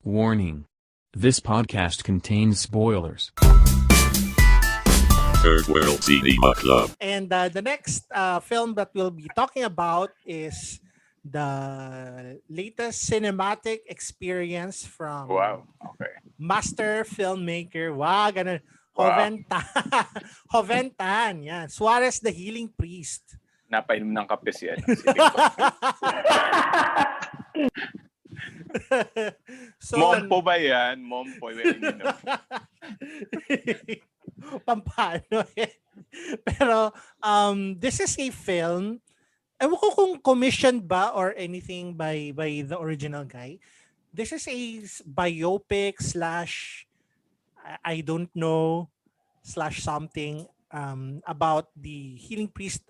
Warning. This podcast contains spoilers. Third World Cinema Club. And the next film that we'll be talking about is the latest cinematic experience from Wow. Okay. master filmmaker. Wow, ganun. Wow. Joventan. Yan. Suarez the Healing Priest. Napainom ng kape siya. So, Mompo ba yan? Mompo. pampano eh. Pero this is a film. Ewan ko kung commissioned ba or anything by the original guy. This is a biopic slash I don't know slash something about the Healing Priest.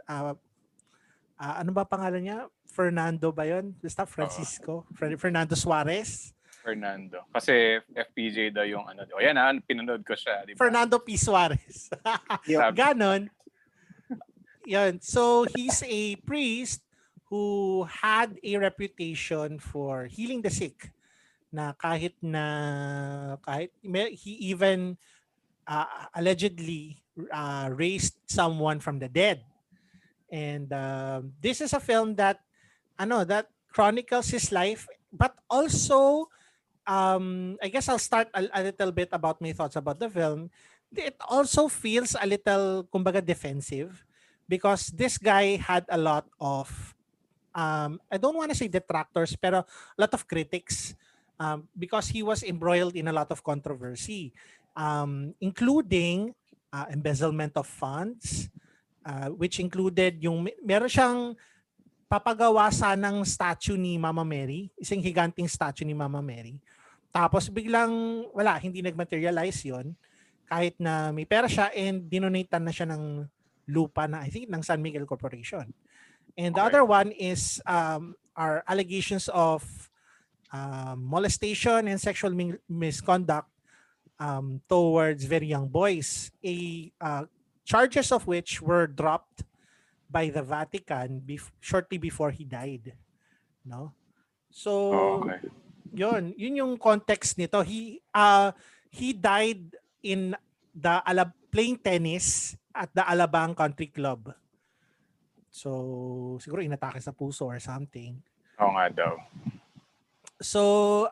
Ano ba pangalan niya? Fernando ba yun? Basta Francisco? Fernando Suarez? Fernando. Kasi FPJ daw yung ano. O yan pinanood ko siya. Diba? Fernando P. Suarez. Ganon. Yun. So, he's a priest who had a reputation for healing the sick. Na he even allegedly raised someone from the dead. And this is a film that chronicles his life, but also I guess I'll start a little bit about my thoughts about the film. It also feels a little, kumbaga, defensive because this guy had a lot of, I don't want to say detractors, pero a lot of critics because he was embroiled in a lot of controversy, including embezzlement of funds, which included yung meron siyang papagawa sanang statue ni Mama Mary, isang higanting statue ni Mama Mary. Tapos biglang hindi nag-materialize yon kahit na may pera siya and dinonatan na siya ng lupa na I think ng San Miguel Corporation. And the other one is our allegations of molestation and sexual misconduct towards very young boys. Charges of which were dropped by the Vatican shortly before he died. No? So, yun yung context nito. He died in playing tennis at the Alabang Country Club. So, siguro inatake sa puso or something. Oo nga daw. So,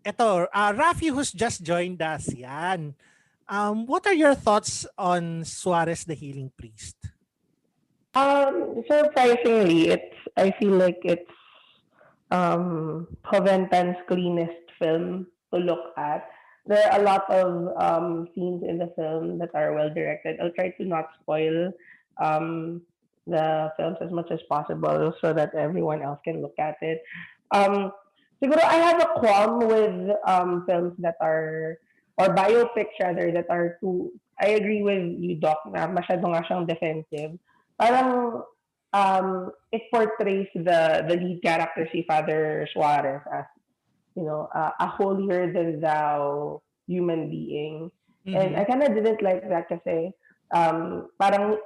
Rafi who's just joined us, yan. What are your thoughts on Suarez the Healing Priest? Surprisingly, I feel like it's Joventan's cleanest film to look at. There are a lot of scenes in the film that are well directed. I'll try to not spoil the films as much as possible so that everyone else can look at it. Siguro I have a qualm with films that are or biopics rather that are too, I agree with you, Doc, na masyado nga siyang defensive. Parang it portrays the lead character, si Father Suarez, as, a holier than thou human being. Mm-hmm. And I kind of didn't like that kasi parang,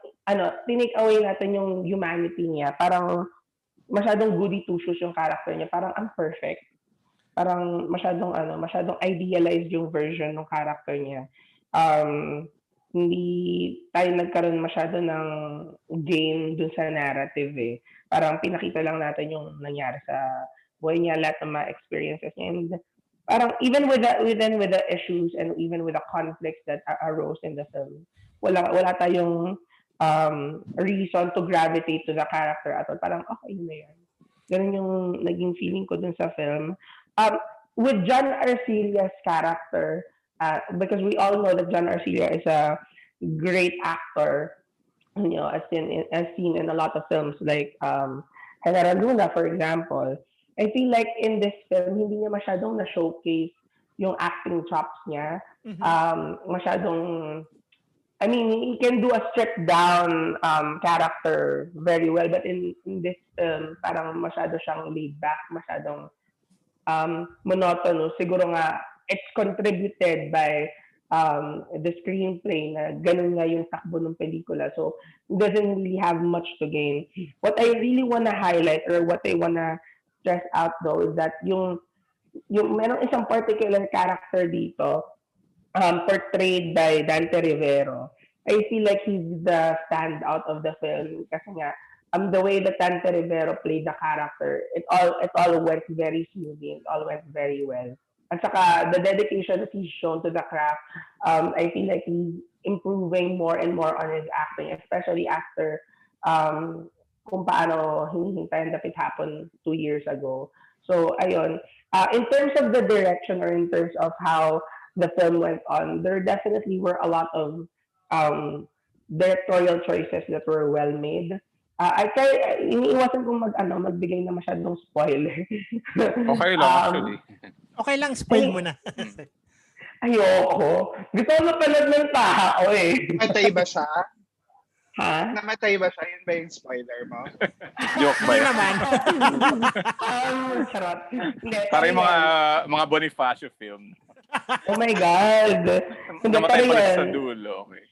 tinake away natin yung humanity niya. Parang masyadong goody two-shoes yung character niya. Parang I'm perfect. Parang masyadong idealized yung version ng character niya. Hindi tayo nagkaroon masyado ng game dun sa narrative eh. Parang pinakita lang natin yung nangyari sa buhay niya, lahat ng mga experiences niya. And parang even with the issues and even with the conflicts that arose in the film, wala tayong reason to gravitate to the character at all. Parang okay na yan. Ganun yung naging feeling ko dun sa film. With John Arcelia's character, because we all know that John Arcelia is a great actor, as seen in a lot of films like General Luna, for example. I feel like in this film, hindi niya masyadong na-showcase yung acting chops niya. Masyadong, I mean, he can do a stripped down character very well, but in this film, parang masyado siyang laid back, masyadong monotonous. Siguro nga, it's contributed by the screenplay na ganun nga yung takbo ng pelikula. So, it doesn't really have much to gain. What I really want to highlight or what I want to stress out though is that yung yung merong isang particular character dito portrayed by Dante Rivero. I feel like he's the standout of the film kasi nga the way that Dante Rivero played the character, it all went very smoothly, it all went very well. At saka the dedication that he's shown to the craft, I feel like he's improving more and more on his acting, especially after kung paano hinihintayan that it happened 2 years ago. So, ayun. In terms of the direction or in terms of how the film went on, there definitely were a lot of directorial choices that were well made. Iniiwasan kong magbigay na masyadong spoiler. Okay lang, actually. Okay lang, spoil mo na. Ayoko. Gusto ko mapanood ng tao eh. Namatay ba siya? Ha? Namatay ba siya? Yun ba yung spoiler mo? Joke ba Hindi yun? naman. Charot. Hindi, Para yung ayun. mga Bonifacio film. Oh my God. Hindi, Namatay pero pala yan. sa dulo. Okay.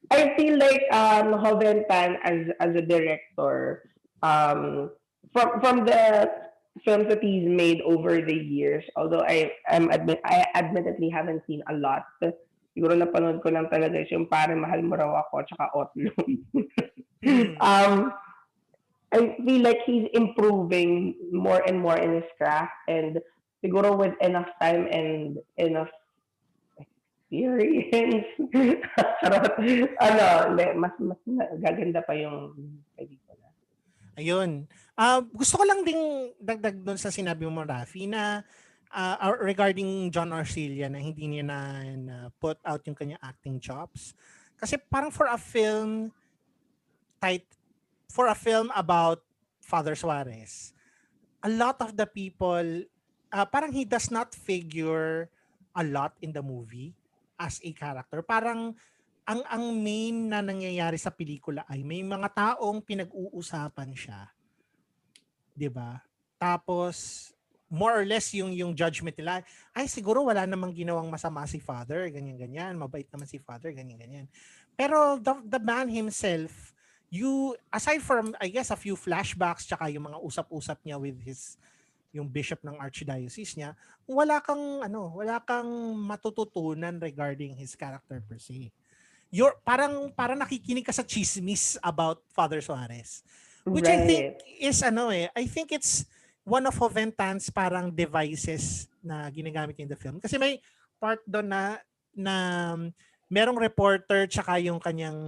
I feel like Joven as a director, from the films that he's made over the years, although I admittedly haven't seen a lot. Siguro napanood ko lang talaga is yung Pare Mahal Mo Raw Ako tsaka Otlum. I feel like he's improving more and more in his craft, and siguro with enough time and enough experience. Charot. Mas gaganda pa yung pelikula. Ayun. Gusto ko lang ding dagdag doon sa sinabi mo, Rafi, na regarding John Arcilla na hindi niya na put out yung kanyang acting chops. Kasi parang for a film about Father Suarez, a lot of the people, parang he does not figure a lot in the movie as a character. Parang ang main na nangyayari sa pelikula ay may mga taong pinag-uusapan siya. 'Di ba? Tapos more or less yung judgment nila, ay siguro wala namang ginawang masama si Father, ganyan-ganyan, mabait naman si Father, ganyan-ganyan. Pero the man himself, aside from I guess a few flashbacks tsaka yung mga usap-usap niya with yung bishop ng archdiocese niya, wala kang matututunan regarding his character per se. Parang nakikinig ka sa chismis about Father Suarez. Which Right. I think is I think it's one of Joventan's parang devices na ginagamit in the film. Kasi may part doon na merong reporter tsaka yung kanyang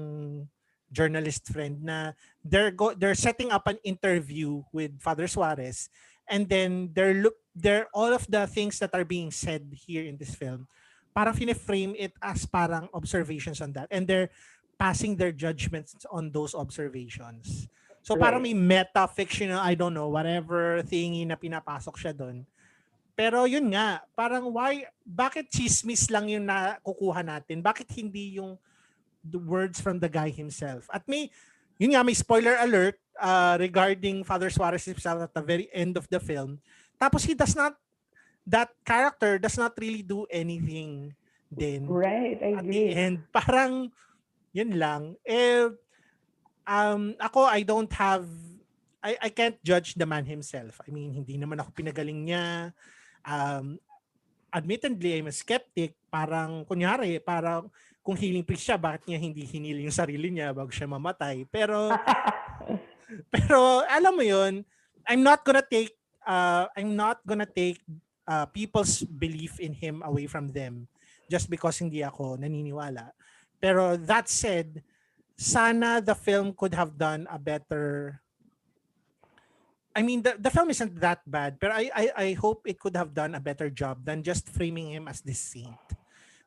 journalist friend na they're setting up an interview with Father Suarez, and then they're all of the things that are being said here in this film, parang fine-frame it as parang observations on that, and they're passing their judgments on those observations. So parang may meta-fictional, I don't know, whatever thingy na pinapasok siya doon. Pero yun nga, parang bakit chismis lang yung nakukuha natin? Bakit hindi yung the words from the guy himself? At may spoiler alert regarding Father Suarez himself at the very end of the film. Tapos that character does not really do anything din. Right, I At the agree. end, parang yun lang. Ako, I can't judge the man himself. I mean, hindi naman ako pinagaling niya. Admittedly, I'm a skeptic. Parang, kunyari, parang kung healing priest siya, bakit niya hindi hiniling yung sarili niya bago siya mamatay? Pero alam mo yun, I'm not gonna take people's belief in him away from them just because hindi ako naniniwala. Pero that said, sana the film could have done a better. I mean, the film isn't that bad, but I hope it could have done a better job than just framing him as this saint.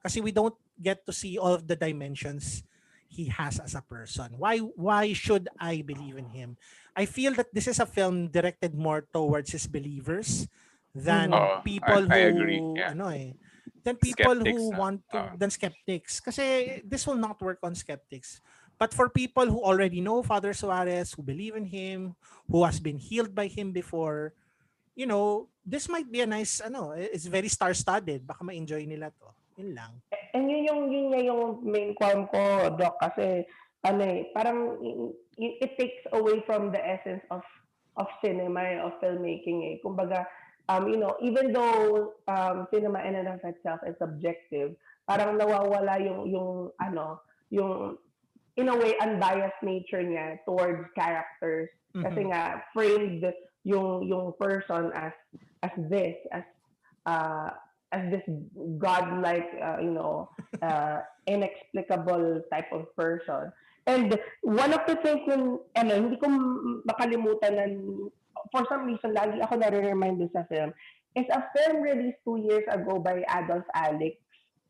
Kasi we don't get to see all of the dimensions he has as a person. Why should I believe in him? I feel that this is a film directed more towards his believers than people I who agree. Yeah. than people Skeptics who na. want to than skeptics. Kasi this will not work on skeptics. But for people who already know Father Suarez, who believe in him, who has been healed by him before, this might be a nice, it's very star-studded. Baka ma-enjoy nila to. Yun lang. And yun yung main qualm ko, Doc, kasi parang it takes away from the essence of cinema, of filmmaking. Kumbaga, even though cinema in and of itself is subjective, parang nawawala yung in a way unbiased nature niya towards characters kasi nga framed yung person uh, as this godlike inexplicable type of person. And one of the things hindi ko makalimutan na for some reason lagi ako nare-remind sa film is a film released 2 years ago by Adolf Alex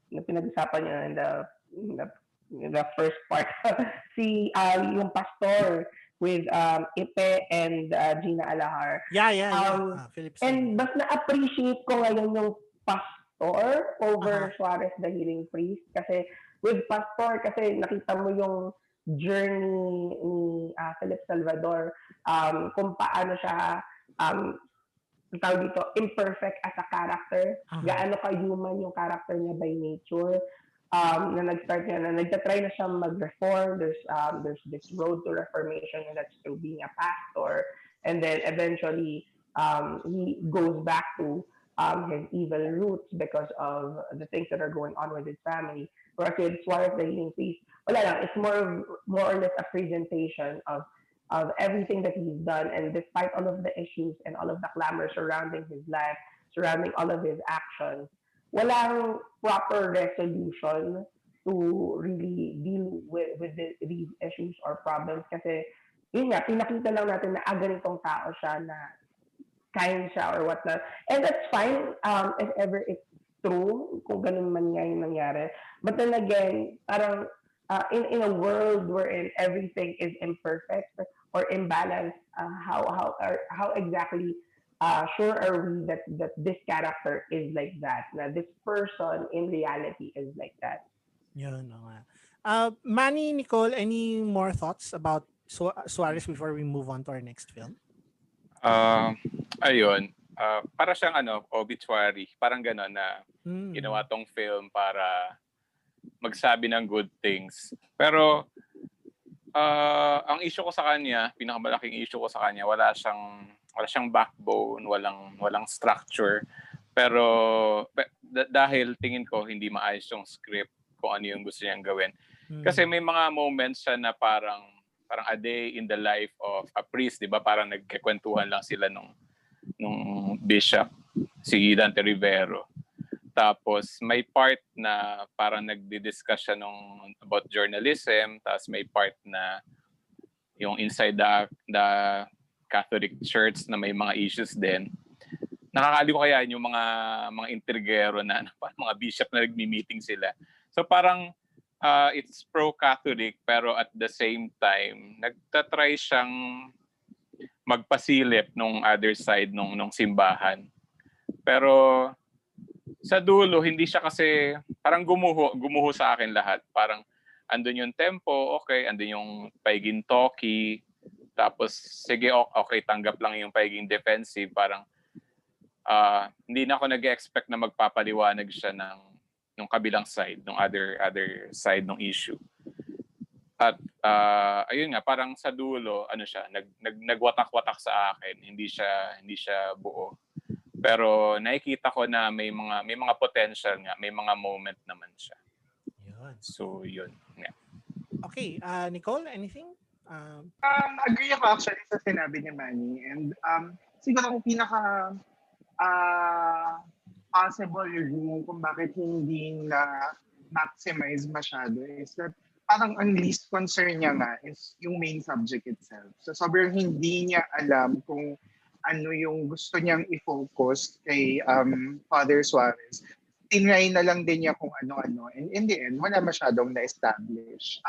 na pinag-usapan niya in the first part. Yung pastor with Ipe and Gina Alahar. Philip and mas na-appreciate ko ngayon yung pastor over Suarez the Healing Priest kasi with pastor kasi nakita mo yung journey ni Philip Salvador kung paano siya tawag dito, imperfect as a character. Gaano ka-human yung character niya by nature. Na nag-start niya, na nagtatry na siyang mag-reform. There's this road to reformation and that's through being a pastor. And then eventually, he goes back to his evil roots because of the things that are going on with his family. Whereas with Suarez the Healing Priest, wala lang, it's more or less a presentation of everything that he's done, and despite all of the issues and all of the clamor surrounding his life, surrounding all of his actions, walang proper resolution to really deal with these issues or problems kasi yun nga, pinakita lang natin na ganitong tao siya na kind siya or whatnot. And that's fine if ever it's true, kung ganun man nga yung nangyari. But then again, parang in a world wherein everything is imperfect or imbalanced, how exactly sure are we that this character is like that, na this person in reality is like that? Yun nga. Manny, Nicole, any more thoughts about Suarez before we move on to our next film? Ayun. Para siyang obituary. Parang gano'n na ginawa tong film para magsabi ng good things. Pero ang issue ko sa kanya, pinakamalaking issue ko sa kanya, wala siyang backbone, walang structure. Pero dahil tingin ko hindi maayos yung script kung ano yung gusto niyang gawin. Kasi may mga moments siya na parang a day in the life of a priest, 'di ba? Parang nagkikwentuhan lang sila nung bishop, si Dante Rivero. Tapos may part na parang nagdi-discuss siya about journalism, tapos may part na yung inside the Catholic Church na may mga issues din. Nakakaliw kaya yung mga intrigero na mga bishop na nagmi-meeting sila. So parang it's pro-Catholic pero at the same time nagtatry siyang magpasilip nung other side nung simbahan. Pero sa dulo, hindi siya kasi parang gumuho sa akin lahat. Parang andun yung tempo, okay, andun yung pagiging talky, tapos sige, okay, tanggap lang yung pagiging defensive. Parang hindi na ako nag-expect na magpapaliwanag siya ng kabilang side, ng other side ng issue. At ayun nga, parang sa dulo, siya, nagwatak-watak sa akin, hindi siya buo. Pero nakikita ko na may mga potential nga, may mga moment naman siya. Yun. So, yun. Yeah. Okay, Nicole, anything? Agree ako actually sa sinabi ni Manny. And siguro ang pinaka possible reason kung bakit hindi na maximize masyado is that parang ang least concern niya nga is yung main subject itself. So sobrang hindi niya alam kung ano yung gusto niyang i-focus kay Father Suarez. Tinry na lang din niya kung ano-ano. And in the end, wala masyadong na-establish.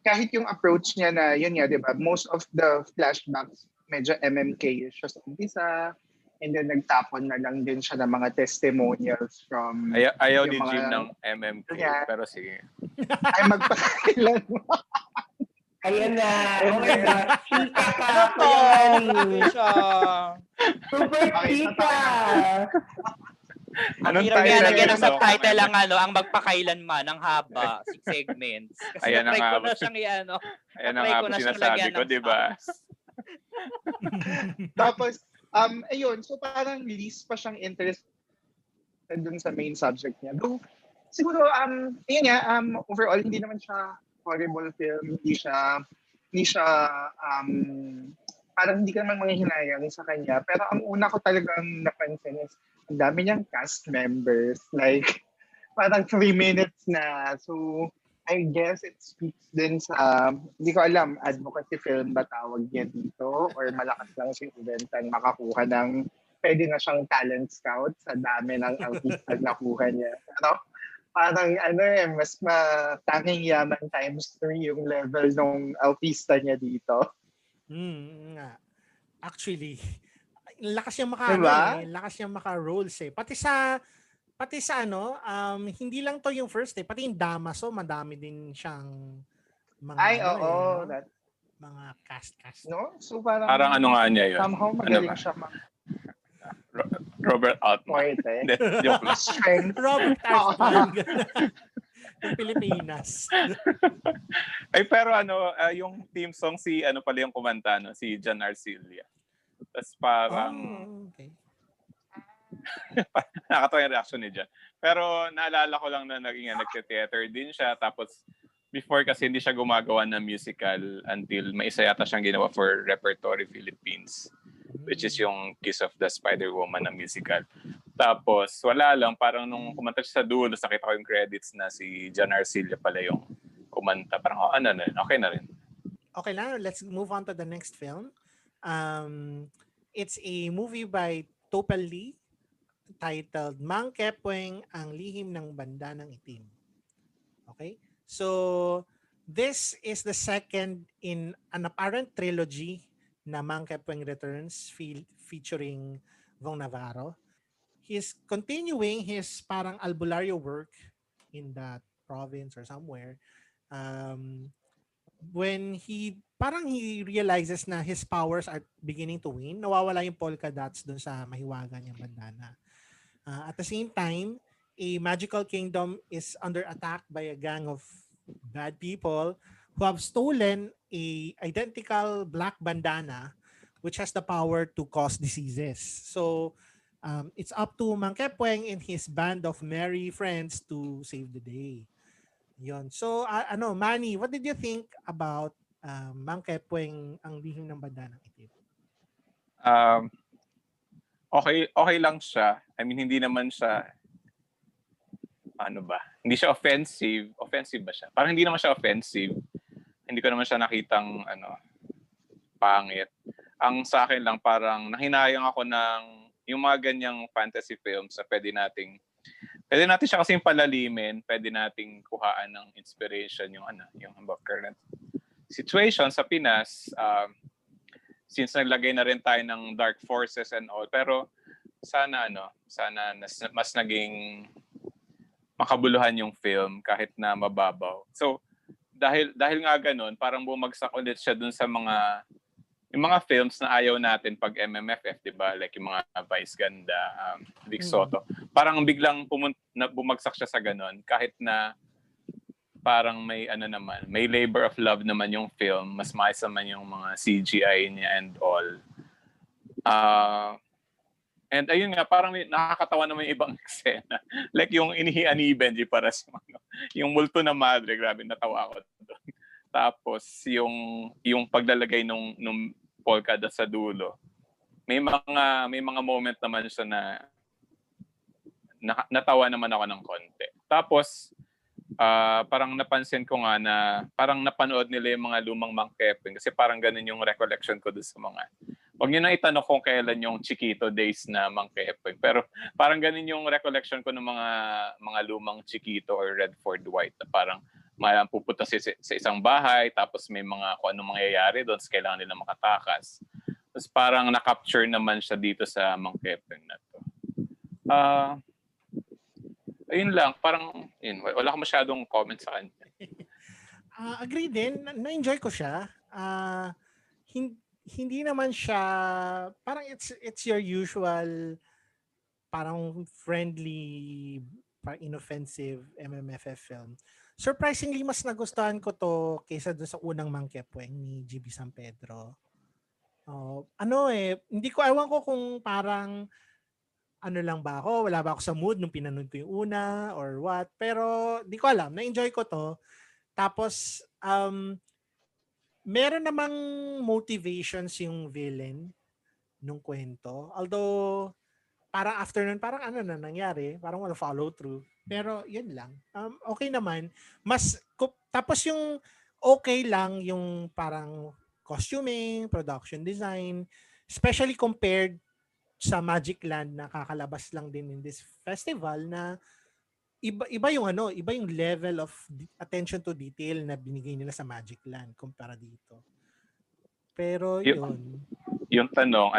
Kahit yung approach niya na, yun nga, di ba, most of the flashbacks, medyo MMK siya sa umpisa. And then nagtapon na lang din siya ng mga testimonials from... Ayaw ni Jim ng MMK, pero sige. Ay, magpakailan mo. Ayan na. Oh my God. Chika ka. Super chika. Ang hirap yan, lagyan ng subtitle lang ang magpakailanman, ang haba, 6 segments. Kasi ayan na-try ko na siyang ayan ang sinasabi ko, di ba? Tapos, Ayun, so parang least pa siyang interested dun sa main subject niya. Though, siguro, ayun nga, overall, hindi naman siya horrible film. Hindi siya, um, parang hindi ka naman manghihinayang sa kanya. Pero ang una ko talagang napansin is, ang dami niyang cast members. Like, parang 3 minutes na. So, I guess it speaks din sa, hindi ko alam, advocacy film ba tawag niya dito? Or malakas lang si Ubentan makakuha ng, pwede na siyang talent scout sa dami ng artista nakuha niya. Pero parang mas tanging yaman times 3 yung level ng artista niya dito. Nga. Actually, lakas niyang Diba? lakas niyang maka-roles eh. Pati sa hindi lang to yung first eh, pati yung Damaso, madami din siyang mga Ay, oo. mga cast. No? So parang nga niya yun. somehow magaling siya Robert Altman. mag-point Joke lang. strength. Robert Altman. Yung Pilipinas. Ay, pero yung theme song, pala yung kumanta, si John Arcilla. Tapos parang, Okay. nakatawa yung reaction ni John. Pero naalala ko lang na nagte-theater din siya. Tapos, before kasi hindi siya gumagawa ng musical until may isa yata siyang ginawa for Repertory Philippines, which is yung Kiss of the Spider-Woman na musical. Tapos, wala lang. Parang nung kumanta siya sa dulo, nakita ko yung credits na si John Arcilla pala yung kumanta. Parang, okay na rin. Okay na, let's move on to the next film. It's a movie by Topal Lee titled Mang Kepweng, Ang Lihim ng Bandanang Itim. Okay? So, this is the second in an apparent trilogy na Mang Kepweng Returns featuring Vong Navarro. He's continuing his parang albularyo work in that province or somewhere. When he realizes na his powers are beginning to wane, nawawala yung polka dots dun sa mahiwaga niyang bandana. At the same time, a magical kingdom is under attack by a gang of bad people who have stolen a identical black bandana which has the power to cause diseases. So, it's up to Mang Kepweng and his band of merry friends to save the day. Yon. So, Manny, what did you think about Mang Kepweng, Ang Lihim ng Bandanang Itim? Okay lang siya. I mean, hindi naman siya, hindi siya offensive. Offensive ba siya? Parang hindi naman siya offensive. Hindi ko naman siya nakitang, pangit. Ang sa akin lang, parang nahinayang ako ng yung mga ganyang fantasy films na pwede natin siya kasing palalimin, pwede nating kuhaan ng inspiration yung current situation sa Pinas. Since naglagay na rin tayo ng dark forces and all, pero sana mas naging makabuluhan yung film kahit na mababaw. So dahil nga ganun, parang bumagsak ulit siya dun sa yung mga films na ayaw natin pag MMFF, 'di ba? Like yung mga Vice Ganda, Vic Soto. Parang biglang bumagsak siya sa ganun kahit na parang may may labor of love naman yung film, mas maayos naman yung mga CGI niya and all. And ayun nga, parang nakakatawa naman yung ibang eksena. Like yung inihian ni Benji para sa yung multo na madre, grabe natawa ako doon. Tapos yung paglalagay nung polka dot sa dulo. May mga moment naman siya na natawa naman ako ng konti. Tapos parang napansin ko nga na parang napanood nila yung mga lumang Mang Kepweng kasi parang ganun yung recollection ko doon sa mga. Huwag niyo na itanong kung kailan yung Chiquito days na Mang Kepweng. Pero parang ganun yung recollection ko ng mga lumang Chiquito or Redford White. Parang pupunta sa isang bahay tapos may mga kung anong mangyayari doon, kailangan nila makatakas. Tapos parang na-capture naman siya dito sa Mang Kepweng na to. Ayun lang, parang wala akong masyadong comment sa kanya. Agree din, na-enjoy ko siya. Hindi naman siya, parang it's your usual, parang friendly, parang inoffensive MMFF film. Surprisingly, mas nagustuhan ko to kaysa doon sa unang Mang Kepweng ni GB San Pedro. Hindi ko ewan ko kung parang ano lang ba ako, wala ba ako sa mood nung pinanood ko yung una or what. Pero di ko alam, na-enjoy ko to. Tapos, meron namang motivations yung villain nung kwento. Although, parang after nun, parang ano na nangyari, parang wala follow through. Pero yun lang. Okay naman. Tapos yung okay lang yung parang costuming, production design, especially compared sa Magic Land na kakalabas lang din in this festival na iba yung level of attention to detail na binigay nila sa Magic Land kumpara dito. Pero yun. Yung tanong,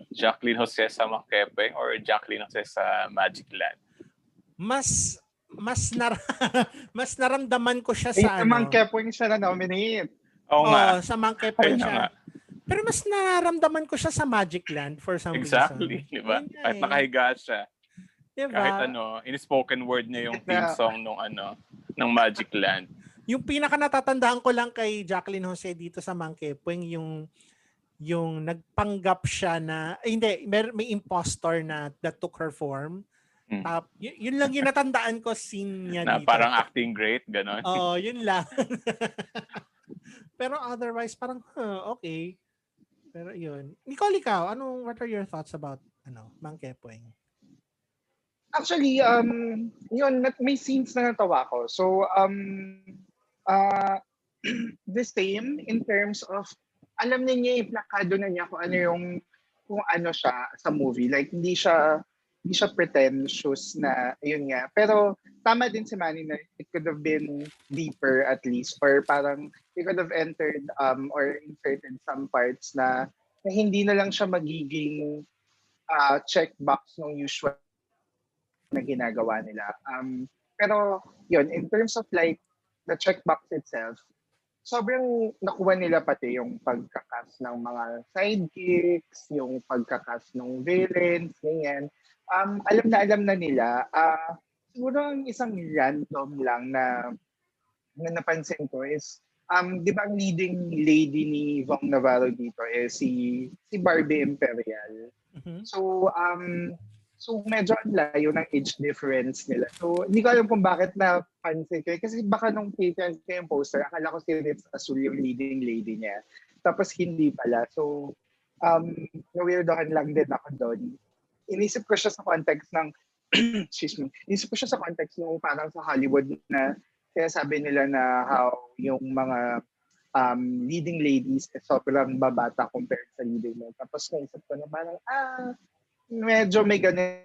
Jacqueline Jose sa Makepeng or Jacqueline Jose sa Magic Land? Mas naramdaman ko siya sa Makepeng siya na nominate. Oo nga. Sa Makepeng siya. Pero mas nararamdaman ko siya sa Magic Land for some reason. Exactly, di ba? Kahit nakahiga siya. Diba? Kahit in spoken word niya yung theme song ng Magic Land. Yung pinaka natatandaan ko lang kay Jacqueline Jose dito sa Makepeng yung nagpanggap siya na may impostor na that took her form. Yun lang yung natandaan ko scene niya na dito. Parang acting great, gano'n. Yun lang. Pero otherwise parang okay. Pero yun. Nicole, ikaw, what are your thoughts about Makepeng? Actually, yun, may scenes na natawa ko. So, the same in terms of, alam niya, iplakado na niya kung ano siya sa movie. Like, hindi siya pretentious na, yun nga. Pero, tama din si Manny na it could have been deeper at least. Or parang, it could have entered or inserted some parts na hindi na lang siya magiging checkbox ng usual na ginagawa nila. Pero yun, in terms of like the checkbox itself, sobrang nakuha nila pati yung pagkakas ng mga sidekicks, yung pagkakas ng villains, ganyan. Alam na nila. Siguro ang isang random lang na napansin ko is di ba ang leading lady ni Vong Navarro dito si Barbie Imperial. Mm-hmm. So medyo ang layo ng age difference nila. So hindi ko alam kung bakit napansin ko. Kasi baka nung picture ko yung poster, akala ko si Ritz Azul yung leading lady niya. Tapos hindi pala. So na-weirdohan lang din ako doon. Inisip ko siya sa context ng inisip ko siya sa context ng parang sa Hollywood na kaya sabi nila na how yung mga leading ladies sobrang babata compared sa leading men. Tapos naisip ko na parang, medyo may ganun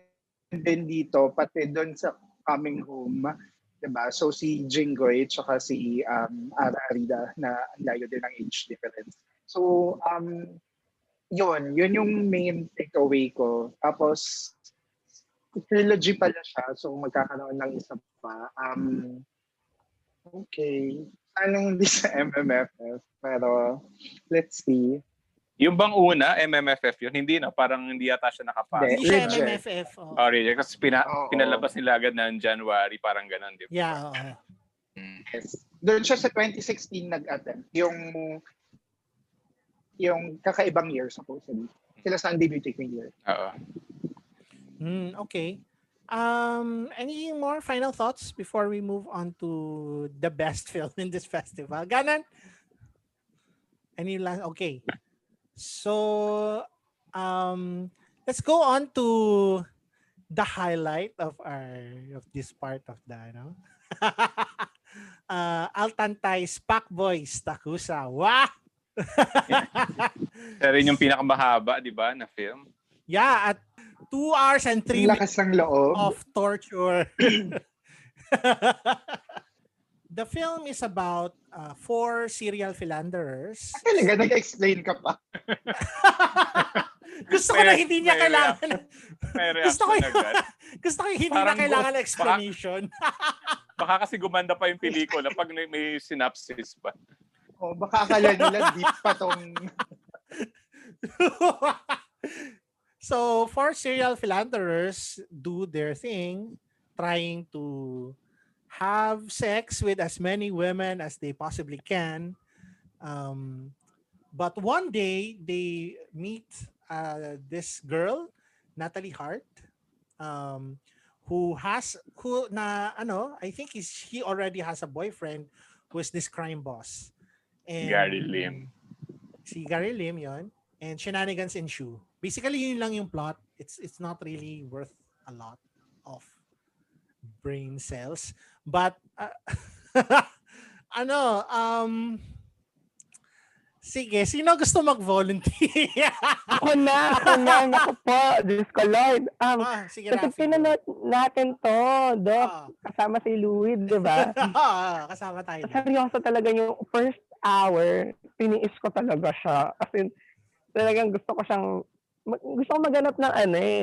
din dito, pati doon sa Coming Home. Diba? So si Jinggoy tsaka si Ara Arida na layo din ng age difference. So yun yung main takeaway ko. Tapos trilogy pala siya, so magkakaroon ng isa pa. Okay. Anong hindi sa MMFF? Pero, let's see. Yung bang una, MMFF yun? Hindi na. Parang hindi yata siya nakapasok. Hindi siya MMFF. Reject. Kasi pinalabas nila agad ng January. Parang ganun, di ba? Yeah, Yes. Doon siya sa 2016 nag-attend. Yung kakaibang year, supposedly. Sila Sunday Beauty Queen year. Oo. Okay. Any more final thoughts before we move on to the best film in this festival? Ganon? Any last? Okay. So, let's go on to the highlight of this part of the Altantay's Pacboys Takusa. Wow! Siya rin yung pinakamahaba, di ba, na film? Yeah, at 2 hours and 3 minutes ng loob of torture. The film is about 4 serial philanderers. Talaga, nag-explain ka pa. Gusto ko na hindi niya kailangan. Gusto ko hindi na kailangan explanation. Baka kasi gumanda pa yung pelikula pag may synopsis pa. Baka akala nila deep pa tong... So, 4 serial philanderers do their thing, trying to have sex with as many women as they possibly can, But one day they meet this girl, Natalie Hart, um, I think he already has a boyfriend who is this crime boss. Gary And Lim. si Gary Lim yon, and shenanigans ensue. Basically yun lang yung plot. It's not really worth a lot of brain cells, but ano sige, sino gusto mag-volunteer? Ako na. Naku po. Diyos ko, Lord. Sige, Kasi Rafi. pinanood natin to, Doc. Ah. Kasama si Louie, di ba? Kasama tayo. Seryoso talaga yung first hour, tiniis ko talaga siya. As in, talagang gusto ko maganap ng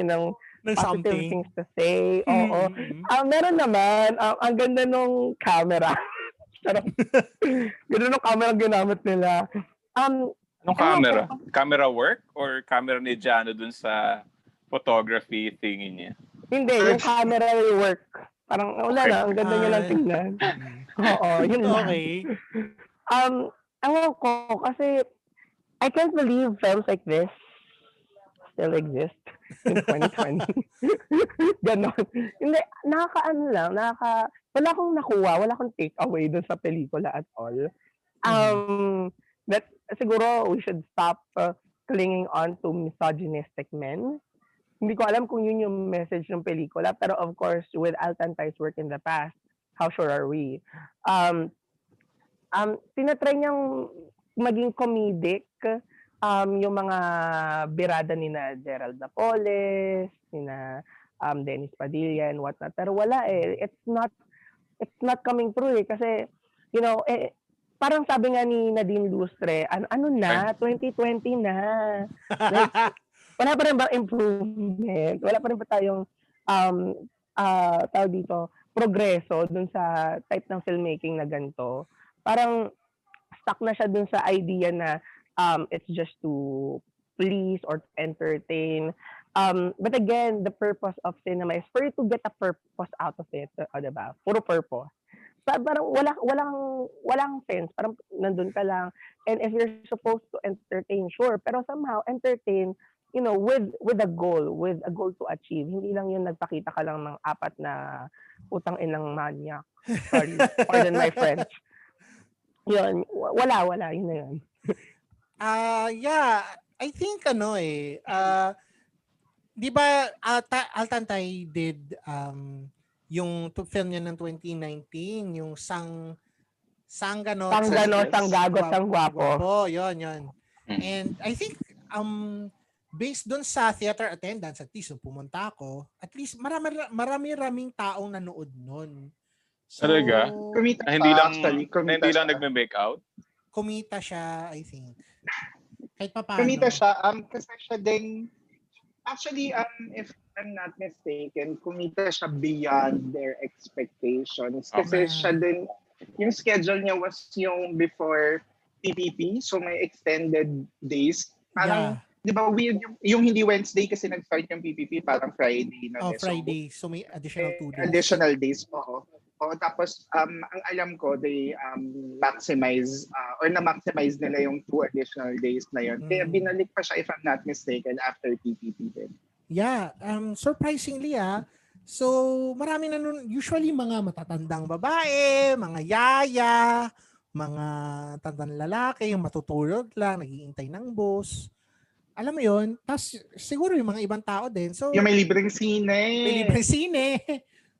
ng positive something. things to say. Oo. Mm-hmm. Meron naman, ang ganda nung camera. Ganda nung camera ginamit nila. Anong camera? Camera work or camera ni Jano dun sa photography thingy niya? Hindi, yung camera work. Parang wala na, ang ganda niya lang tingnan. Oo, yun lang. Okay. Ewan ko, kasi I can't believe films like this still exist in 2020. Ganon. Hindi, wala akong nakuha, wala akong take away dun sa pelikula at all. That siguro we should stop clinging on to misogynistic men. Hindi ko alam kung yun yung message ng pelikula, pero of course, with Altantay's work in the past, how sure are we? Tinatry niyang maging comedic yung mga birada ni na Gerald Napoles, ni na Dennis Padilla and whatnot. Pero wala it's not coming through kasi, parang sabi nga ni Nadine Lustre, 2020 na. Like, wala pa rin ba improvement? Wala pa rin ba tayong tawag dito, progreso dun sa type ng filmmaking na ganito? Parang stuck na siya dun sa idea na it's just to please or to entertain. But again, the purpose of cinema is for you to get a purpose out of it. Diba? Puro purpose. Parang walang sense. Parang nandun ka lang. And if you're supposed to entertain, sure. Pero somehow, entertain, with a goal to achieve. Hindi lang yun nagpakita ka lang ng apat na utang inang maniac. Sorry. Pardon my French. Yun. Wala. Yun na yun. Yeah. I think di ba Altantay did yung film niya ng 2019, yung Sanggano, Sanggagot, Sanggwapo. Yun. And I think based dun sa theater attendance, at least nung pumunta ako, at least marami-raming taong nanood nun. So, talaga? Kumita hindi lang nagme-make out? Kumita siya, I think. Kahit paano. Kumita siya, kasi siya din, actually, if I'm not mistaken, kumita siya beyond their expectations. Kasi siya din, yung schedule niya was yung before PPP, so may extended days. Parang, di ba weird yung hindi Wednesday kasi nag-start yung PPP, parang Friday na. Friday, so may additional 2 days. Additional days, oo. Tapos, ang alam ko, they maximize, or na-maximize nila yung 2 additional days na yun. Kaya binalik pa siya, if I'm not mistaken, after PPP din. Yeah, surprisingly so marami na nun, usually mga matatandang babae, mga yaya, mga tandang lalaki, yung matutulog lang, naghihintay ng bus. Alam mo yun? Tapos siguro yung mga ibang tao din. So, yung may libreng sine.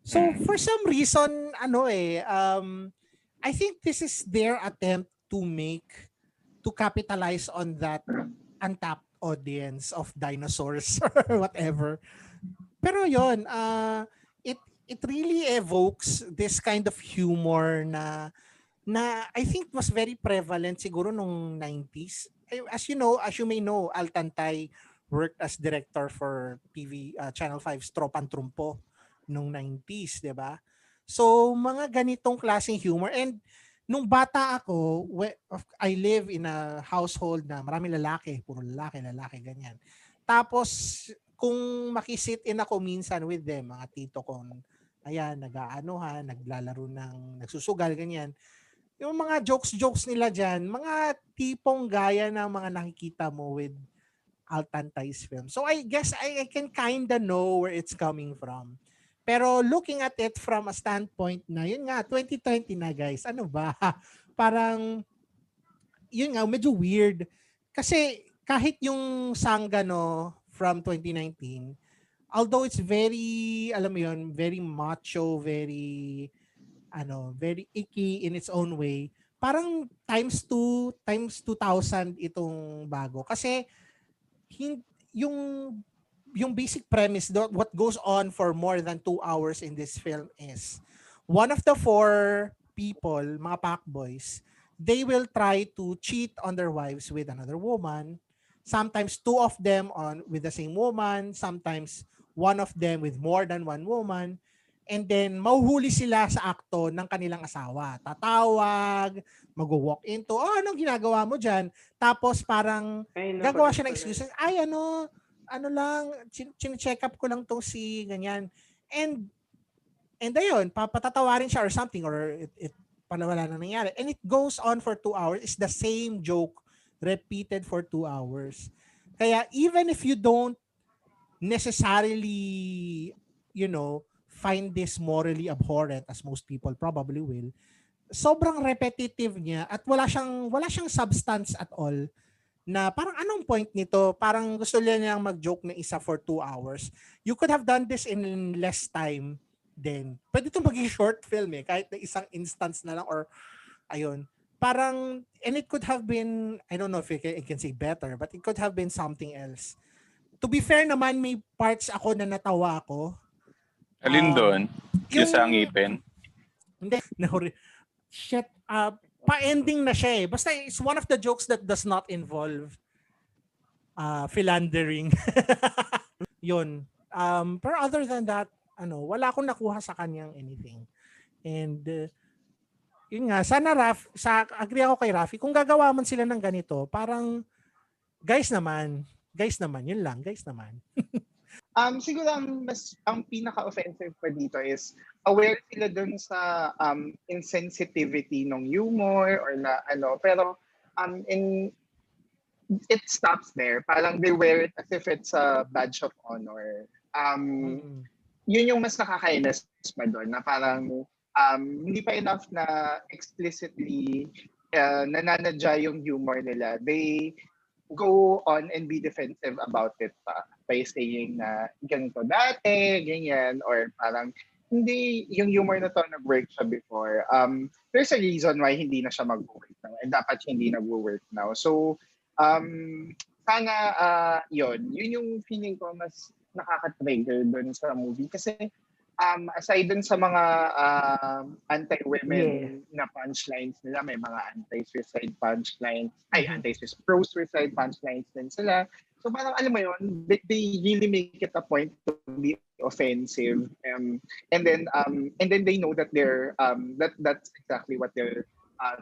So for some reason, I think this is their attempt to capitalize on that untapped audience of dinosaurs or whatever. Pero yun, it really evokes this kind of humor na I think was very prevalent siguro nung 90s. As you may know, Altantay worked as director for TV Channel 5's Tropang Trumpo nung 90s, 'di ba? So mga ganitong klaseng humor, and nung bata ako, I live in a household na maraming lalaki, puro lalaki, ganyan. Tapos, kung makisit in ako minsan with them, mga tito ko, ayan, nag-aanuhan, naglalaro ng, nagsusugal, ganyan. yung mga jokes nila dyan, mga tipong gaya ng mga nakikita mo with Altantay's film. So I guess I can kinda know where it's coming from. Pero looking at it from a standpoint na, yun nga, 2020 na guys, ano ba? Parang, yun nga, medyo weird. Kasi kahit yung Sangano from 2019, although it's very, alam mo yun, very macho, very icky in its own way, parang times 2, times 2,000 itong bago. Kasi yung basic premise, what goes on for more than 2 hours in this film is one of the 4 people, mga pakboys, they will try to cheat on their wives with another woman. Sometimes 2 of them with the same woman, sometimes 1 of them with more than 1 woman. And then, mahuhuli sila sa akto ng kanilang asawa. Tatawag, mag-walk into, anong ginagawa mo dyan? Tapos parang, gagawa siya ng excuses. Ay, ano lang, check up ko lang tong si ganyan. And ayun, papatatawarin siya or something, or it wala na nangyari. And it goes on for 2 hours. It's the same joke repeated for 2 hours. Kaya even if you don't necessarily, find this morally abhorrent, as most people probably will, sobrang repetitive niya at wala siyang substance at all, na parang anong point nito? Parang gusto niyang mag-joke na isa for 2 hours. You could have done this in less time then. Pwede itong maging short film kahit na isang instance na lang, or ayun. Parang, and it could have been, I don't know if I can say better, but it could have been something else. To be fair naman, may parts ako na natawa ako. Alin doon? Yung sa ngipin? Hindi. Shit. Pa-ending na siya Basta it's one of the jokes that does not involve philandering. Yun. Pero other than that, wala akong nakuha sa kanyang anything. And yun nga, sana agree ako kay Rafi, kung gagawa man sila ng ganito, parang guys naman, yun lang, guys naman. Siguro ang pinaka-offensive pa dito is aware sila dun sa insensitivity ng humor or na pero it stops there. Parang they wear it as if it's a badge of honor. Yun yung mas nakakainis pa doon, na parang hindi pa enough na explicitly nananadya yung humor nila. They go on and be defensive about it pa by saying na ganito dati, ganyan, or parang hindi, yung humor na to nag-work siya before. There's a reason why hindi na siya mag-work now, and dapat hindi nag-work now. So, sana yun yung feeling ko mas nakaka-trigger dun sa movie. Kasi aside dun sa mga anti-women na punchlines nila, may mga anti-suicide punchlines, pro-suicide punchlines din sila. So parang alam mo yun, they really make it a point to be offensive, and then they know that they're that's exactly what they're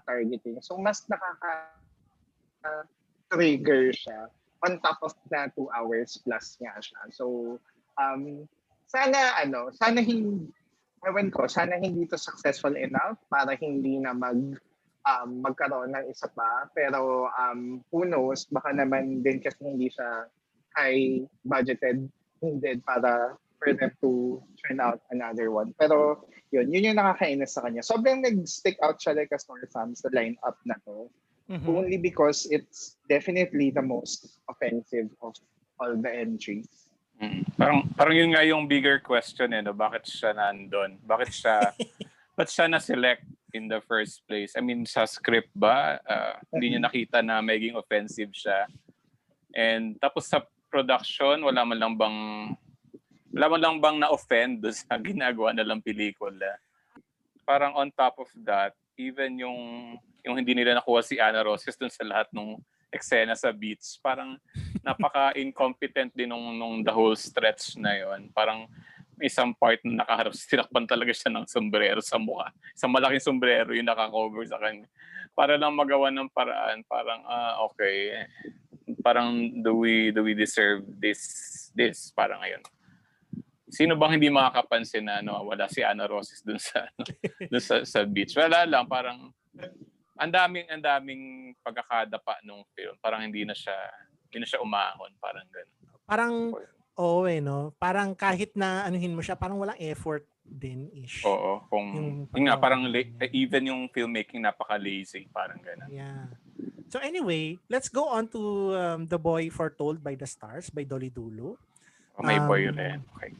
targeting. So mas nakaka-trigger siya on top of na 2 hours plus nga siya. So sana hindi to successful enough para hindi na magkaroon ng isa pa. Pero who knows, baka naman din kasi hindi siya high budgeted needed para for them to turn out another one. Pero yun yung nakakainis sa kanya. Sobrang nag-stick out siya like a sore thumb sa lineup na to. Only because it's definitely the most offensive of all the entries. Parang yun nga yung bigger question no? Bakit siya nandun? Bakit siya na-select in the first place? I mean, sa script ba? Hindi niyo nakita na maging offensive siya? And tapos sa production, wala man lang bang na-offend doon sa ginagawa nilang pelikula? Parang on top of that, even yung hindi nila nakuha si Ana Roses doon sa lahat ng eksena sa beats, parang napaka-incompetent din nung the whole stretch na yon. Parang isang part na nakaharap, tinakpan talaga siya ng sombrero sa mukha. Isang malaking sombrero yung nakakover sa kanya. Para lang magawa ng paraan, parang okay. Parang do we deserve this? Parang ngayon. Sino bang hindi makakapansin na wala si Ana Roses dun sa beach? Wala lang, parang ang daming pagkakadapa nung film. Parang hindi na siya umahon, parang gano'n. Parang no. Parang kahit na anuhin mo siya, parang walang effort din ish. Oo, yung nga parang even yung filmmaking napaka-lazy, parang gano'n. Yeah. So anyway, let's go on to The Boy Foretold by the Stars by Dolly Dulu. May boy rin. Okay.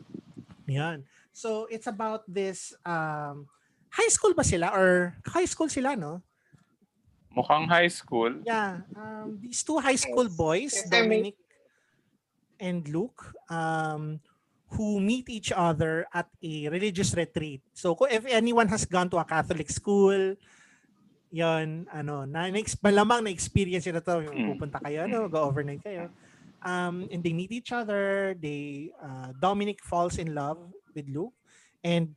Yan. So it's about this high school ba sila or high school sila, no? Mukhang high school. Yeah. These two high school boys, Dominic and Luke, who meet each other at a religious retreat. So if anyone has gone to a Catholic school, yon malamang na-experience nila to, yung pupunta kayo, go overnight kayo. And they meet each other. Dominic falls in love with Luke, and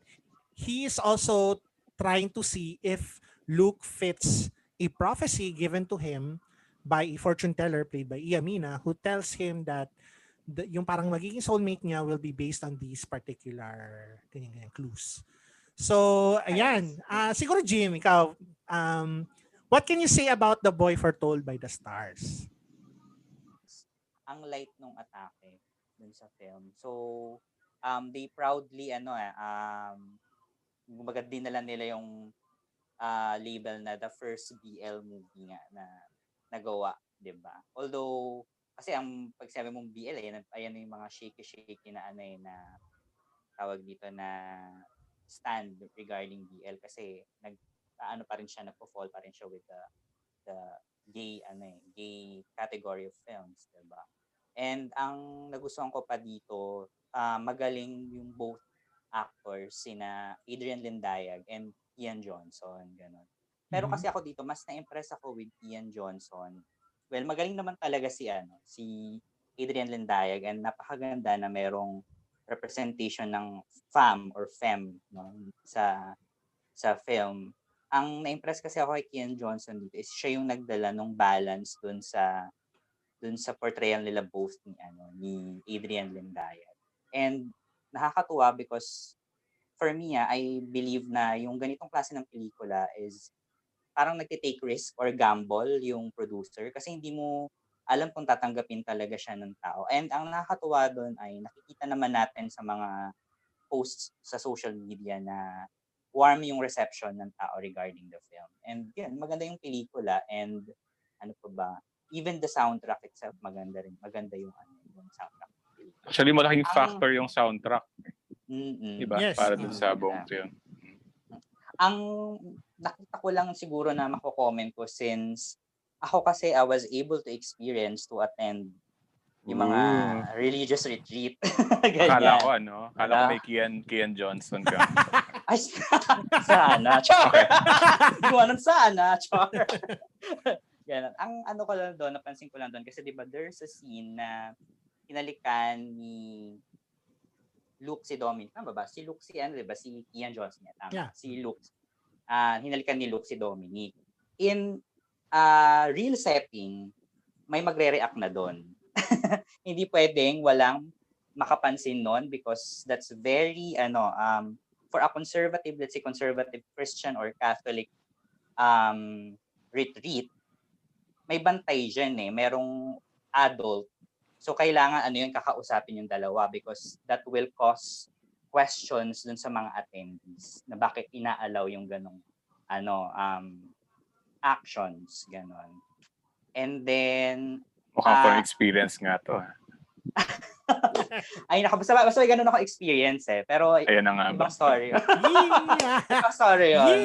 he is also trying to see if Luke fits a prophecy given to him by a fortune teller played by Iamina, who tells him that yung parang magiging soulmate niya will be based on these particular clues. So, ayan. Siguro, Jim, ikaw, what can you say about The Boy Foretold by the Stars? Ang light nung atake dun sa film. So, they proudly, dinala nila yung label na the first BL movie nga na nagawa, di ba? Although, kasi ang pag sabi mong BL, ayan yung mga shaky na na tawag dito na stand regarding BL kasi pa rin siya, nagpo-fall pa rin siya with the gay category of films, di ba? And ang nagustuhan ko pa dito, magaling yung both actors, sina Adrian Lindayag and Ian Johnson, gano'n. Pero kasi ako dito, mas na-impress ako with Ian Johnson. Well, magaling naman talaga si Adrian Lindayag, and napakaganda na merong representation ng femme, no, sa film. Ang na-impress kasi ako kay Ian Johnson dito is siya yung nagdala ng balance dun sa portrayal nila both ni Adrian Lindayag. And nakakatuwa because for me, I believe na yung ganitong klase ng pelikula is parang nagtitake risk or gamble yung producer kasi hindi mo alam kung tatanggapin talaga siya ng tao. And ang nakakatuwa doon ay nakikita naman natin sa mga posts sa social media na warm yung reception ng tao regarding the film. And yun, maganda yung pelikula, and even the soundtrack itself maganda rin. Maganda yung soundtrack. Actually, malaking factor yung soundtrack. Diba? Yes. Para dun sa buong film. Ang nakita ko lang siguro na mako-comment ko, since ako kasi I was able to attend yung mga religious retreat. Akala ko may Kian Johnson ka. Ay, sana. Char! Sana. Char! Ganun. Ang ko lang doon, napansin ko lang doon, kasi diba there's a scene na hinalikan ni Luke si Dominic. Tama ba? Si Luke diba? Si Ian Johnson niya. Tama. Yeah. Si Luke. Hinalikan ni Luke si Dominic. In real setting, may magre-react na doon. Hindi pwedeng walang makapansin noon, because that's very for a conservative, let's say conservative Christian or Catholic retreat, may bantay dyan merong adult. So kailangan kakausapin yung dalawa, because that will cause questions dun sa mga attendees na bakit inaalaw yung ganong actions, ganon. And then mukhang for experience nga to. Ay, basta may ganun ako experience pero ayun na nga ibang story. Ibang story yun.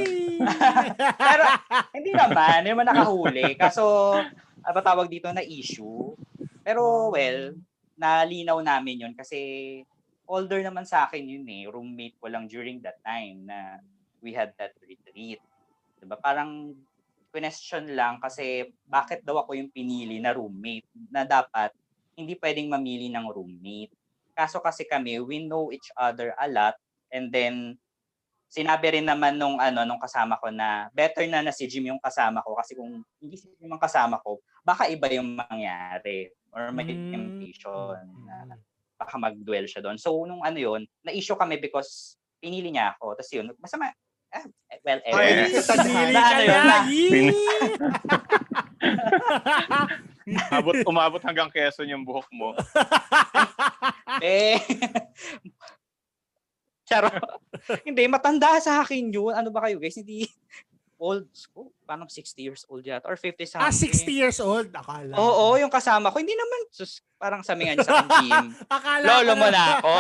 Pero hindi naman nakahuli. Kaso tawag dito na issue. Pero well, nalinaw namin yun kasi older naman sa akin yun roommate ko lang during that time na we had that retreat. Diba? Parang question lang kasi bakit daw ako yung pinili na roommate, na dapat hindi pwedeng mamili ng roommate. Kaso kasi kami, we know each other a lot, and then sinabi rin naman nung kasama ko na better na si Jim yung kasama ko, kasi kung hindi si Jim yung kasama ko, baka iba yung mangyari or may temptation na baka mag-duel siya doon. So nung yun, na-issue kami because pinili niya ako. Tapos yun, Well, Ay, Yes. pinili Na ka ano yun, na. na- Yee! Umabot hanggang Quezon yung buhok mo. Eh, charot. Hindi, matanda sa akin yun. Ano ba kayo guys? Hindi old school. Parang 60 years old yata. Or 50 something. 60 years old. Akala Oo, yung kasama ko. Hindi naman, parang samingan niya sa kantin. Akala Lolo ko mo na ako.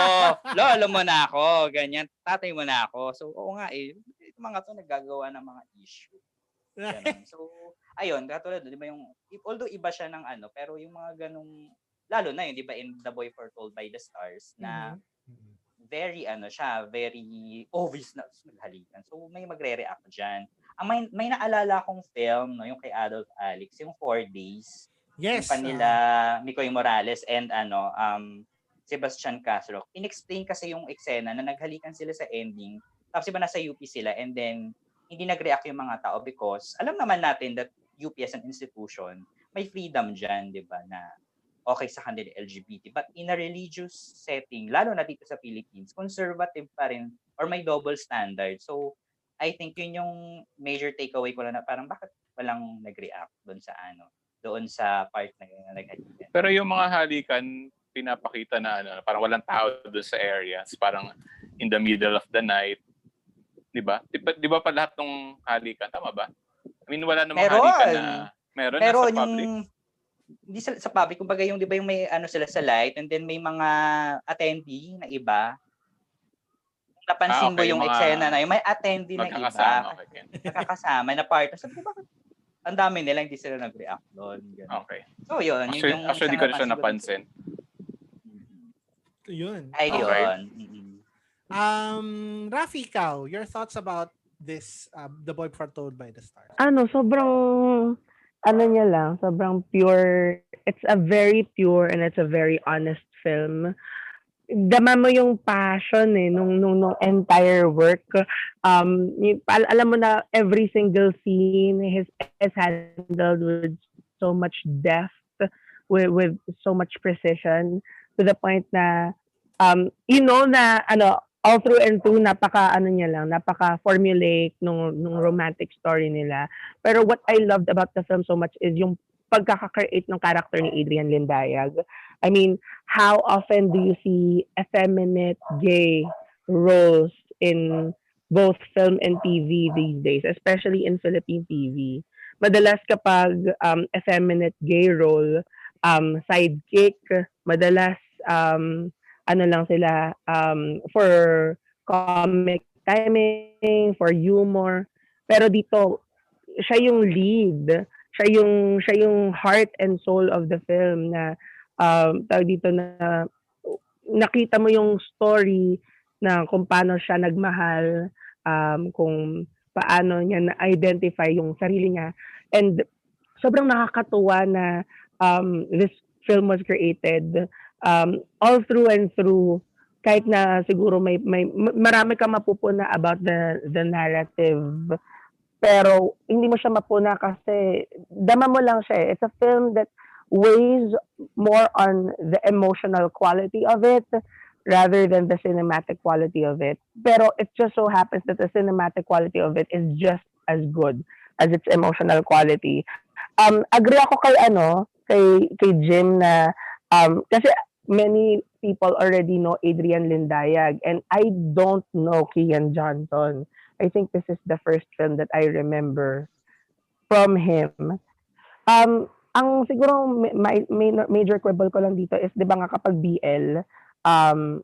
Lolo mo na ako. Ganyan. Tatay mo na ako. So, oo nga eh. Yung mga to naggagawa ng mga issue. Ganun. So, ayun. Katulad, di ba yung, although iba siya ng ano, pero yung mga ganung, lalo na yun, di ba, in The Boy Foretold by the Stars, na very very obvious na naghalikan. So, may magre-react dyan. May naalala akong film, no, yung kay Adolf Alex, yung 4 Days. Yes. Yung kanila, Mikoy Morales and Sebastian Castro. In-explain kasi yung eksena na naghalikan sila sa ending. Tapos iba nasa UP sila and then hindi nag-react yung mga tao because alam naman natin that UP as an institution, may freedom dyan, di ba, na okay sa kanila LGBT. But in a religious setting, lalo na dito sa Philippines, conservative pa rin or may double standard. So, I think yun yung major takeaway ko lang na parang bakit walang nag-react doon sa part na yun na naghalikan. Pero yung mga halikan, pinapakita na parang walang tao doon sa area. Parang in the middle of the night. Di ba? Di ba pa lahat ng halikan? Tama ba? I mean, wala namang halikan na meron pero na sa public. Hindi sa public. Kumbaga yung, di ba yung may sila sa light and then may mga attendee na iba. Napansin mo yung eksena na yung may attendee na iba. Nakakasama na partner. Sabi ko, bakit? Ang dami nila, hindi sila nag-react doon. Okay. So, yun. Actually, ko na siya napansin. Yun. Ay, yun. Rafi, ikaw, your thoughts about this, The Boy Foretold by the Stars? Sobrang, niya lang, sobrang pure. It's a very pure and it's a very honest film. Dama mo yung passion nung entire work. Alam mo na every single scene is handled with so much depth, with so much precision, to the point na all through and through napaka formulaic nung romantic story nila. Pero what I loved about the film so much is yung pagkaka-create ng character ni Adrian Lindayag. I mean, how often do you see effeminate gay roles in both film and TV these days, especially in Philippine TV? Madalas kapag effeminate gay role, sidekick, madalas lang sila for comic timing, for humor. Pero dito, siya yung lead. Siya yung heart and soul of the film na tawag dito na nakita mo yung story na kung paano siya nagmahal, kung paano niya na-identify yung sarili niya. And sobrang nakakatuwa na this film was created all through and through, kahit na siguro may marami kang mapupuna about the narrative, pero hindi mo siya mapuna kasi dama mo lang siya. It's a film that weighs more on the emotional quality of it rather than the cinematic quality of it. Pero it just so happens that the cinematic quality of it is just as good as its emotional quality. Agree ako kay Jim na kasi many people already know Adrian Lindayag and I don't know Kian Johnson. I think this is the first film that I remember from him. Ang siguro major quibble ko lang dito is, di ba nga kapag BL,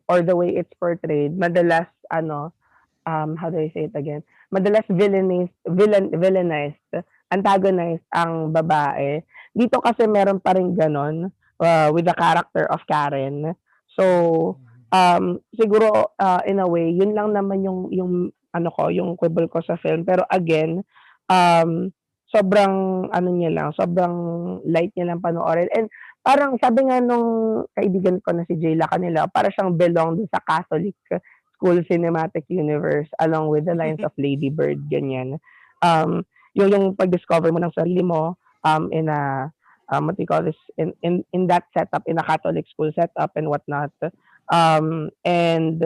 or the way it's portrayed, madalas, how do I say it again? Madalas villainized, antagonized ang babae. Dito kasi meron pa rin ganon, with the character of Karen. So, siguro, in a way, yun lang naman yung quibble ko sa film. Pero again, sobrang sobrang light niya lang panoorin. And parang sabi nga nung kaibigan ko na si Jayla kanila, para siyang belong dun sa Catholic School Cinematic Universe along with the lines of Lady Bird, ganyan. Yung pag-discover mo ng sarili mo in a what do you call this, in that setup, in a Catholic school setup and whatnot. And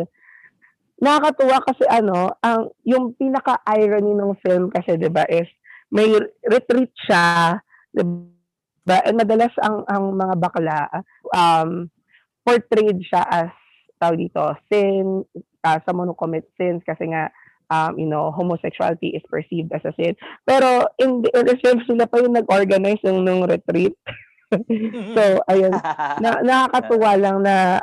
nakakatuwa kasi yung pinaka-irony ng film kasi 'di ba is may retreat siya, 'di ba? And madalas ang mga bakla um portrayed siya as tawag dito, sin, someone who commits sins kasi nga homosexuality is perceived as a sin. Pero in the film, sila pa yung nag-organize ng retreat. So, ayun, nakakatuwa lang na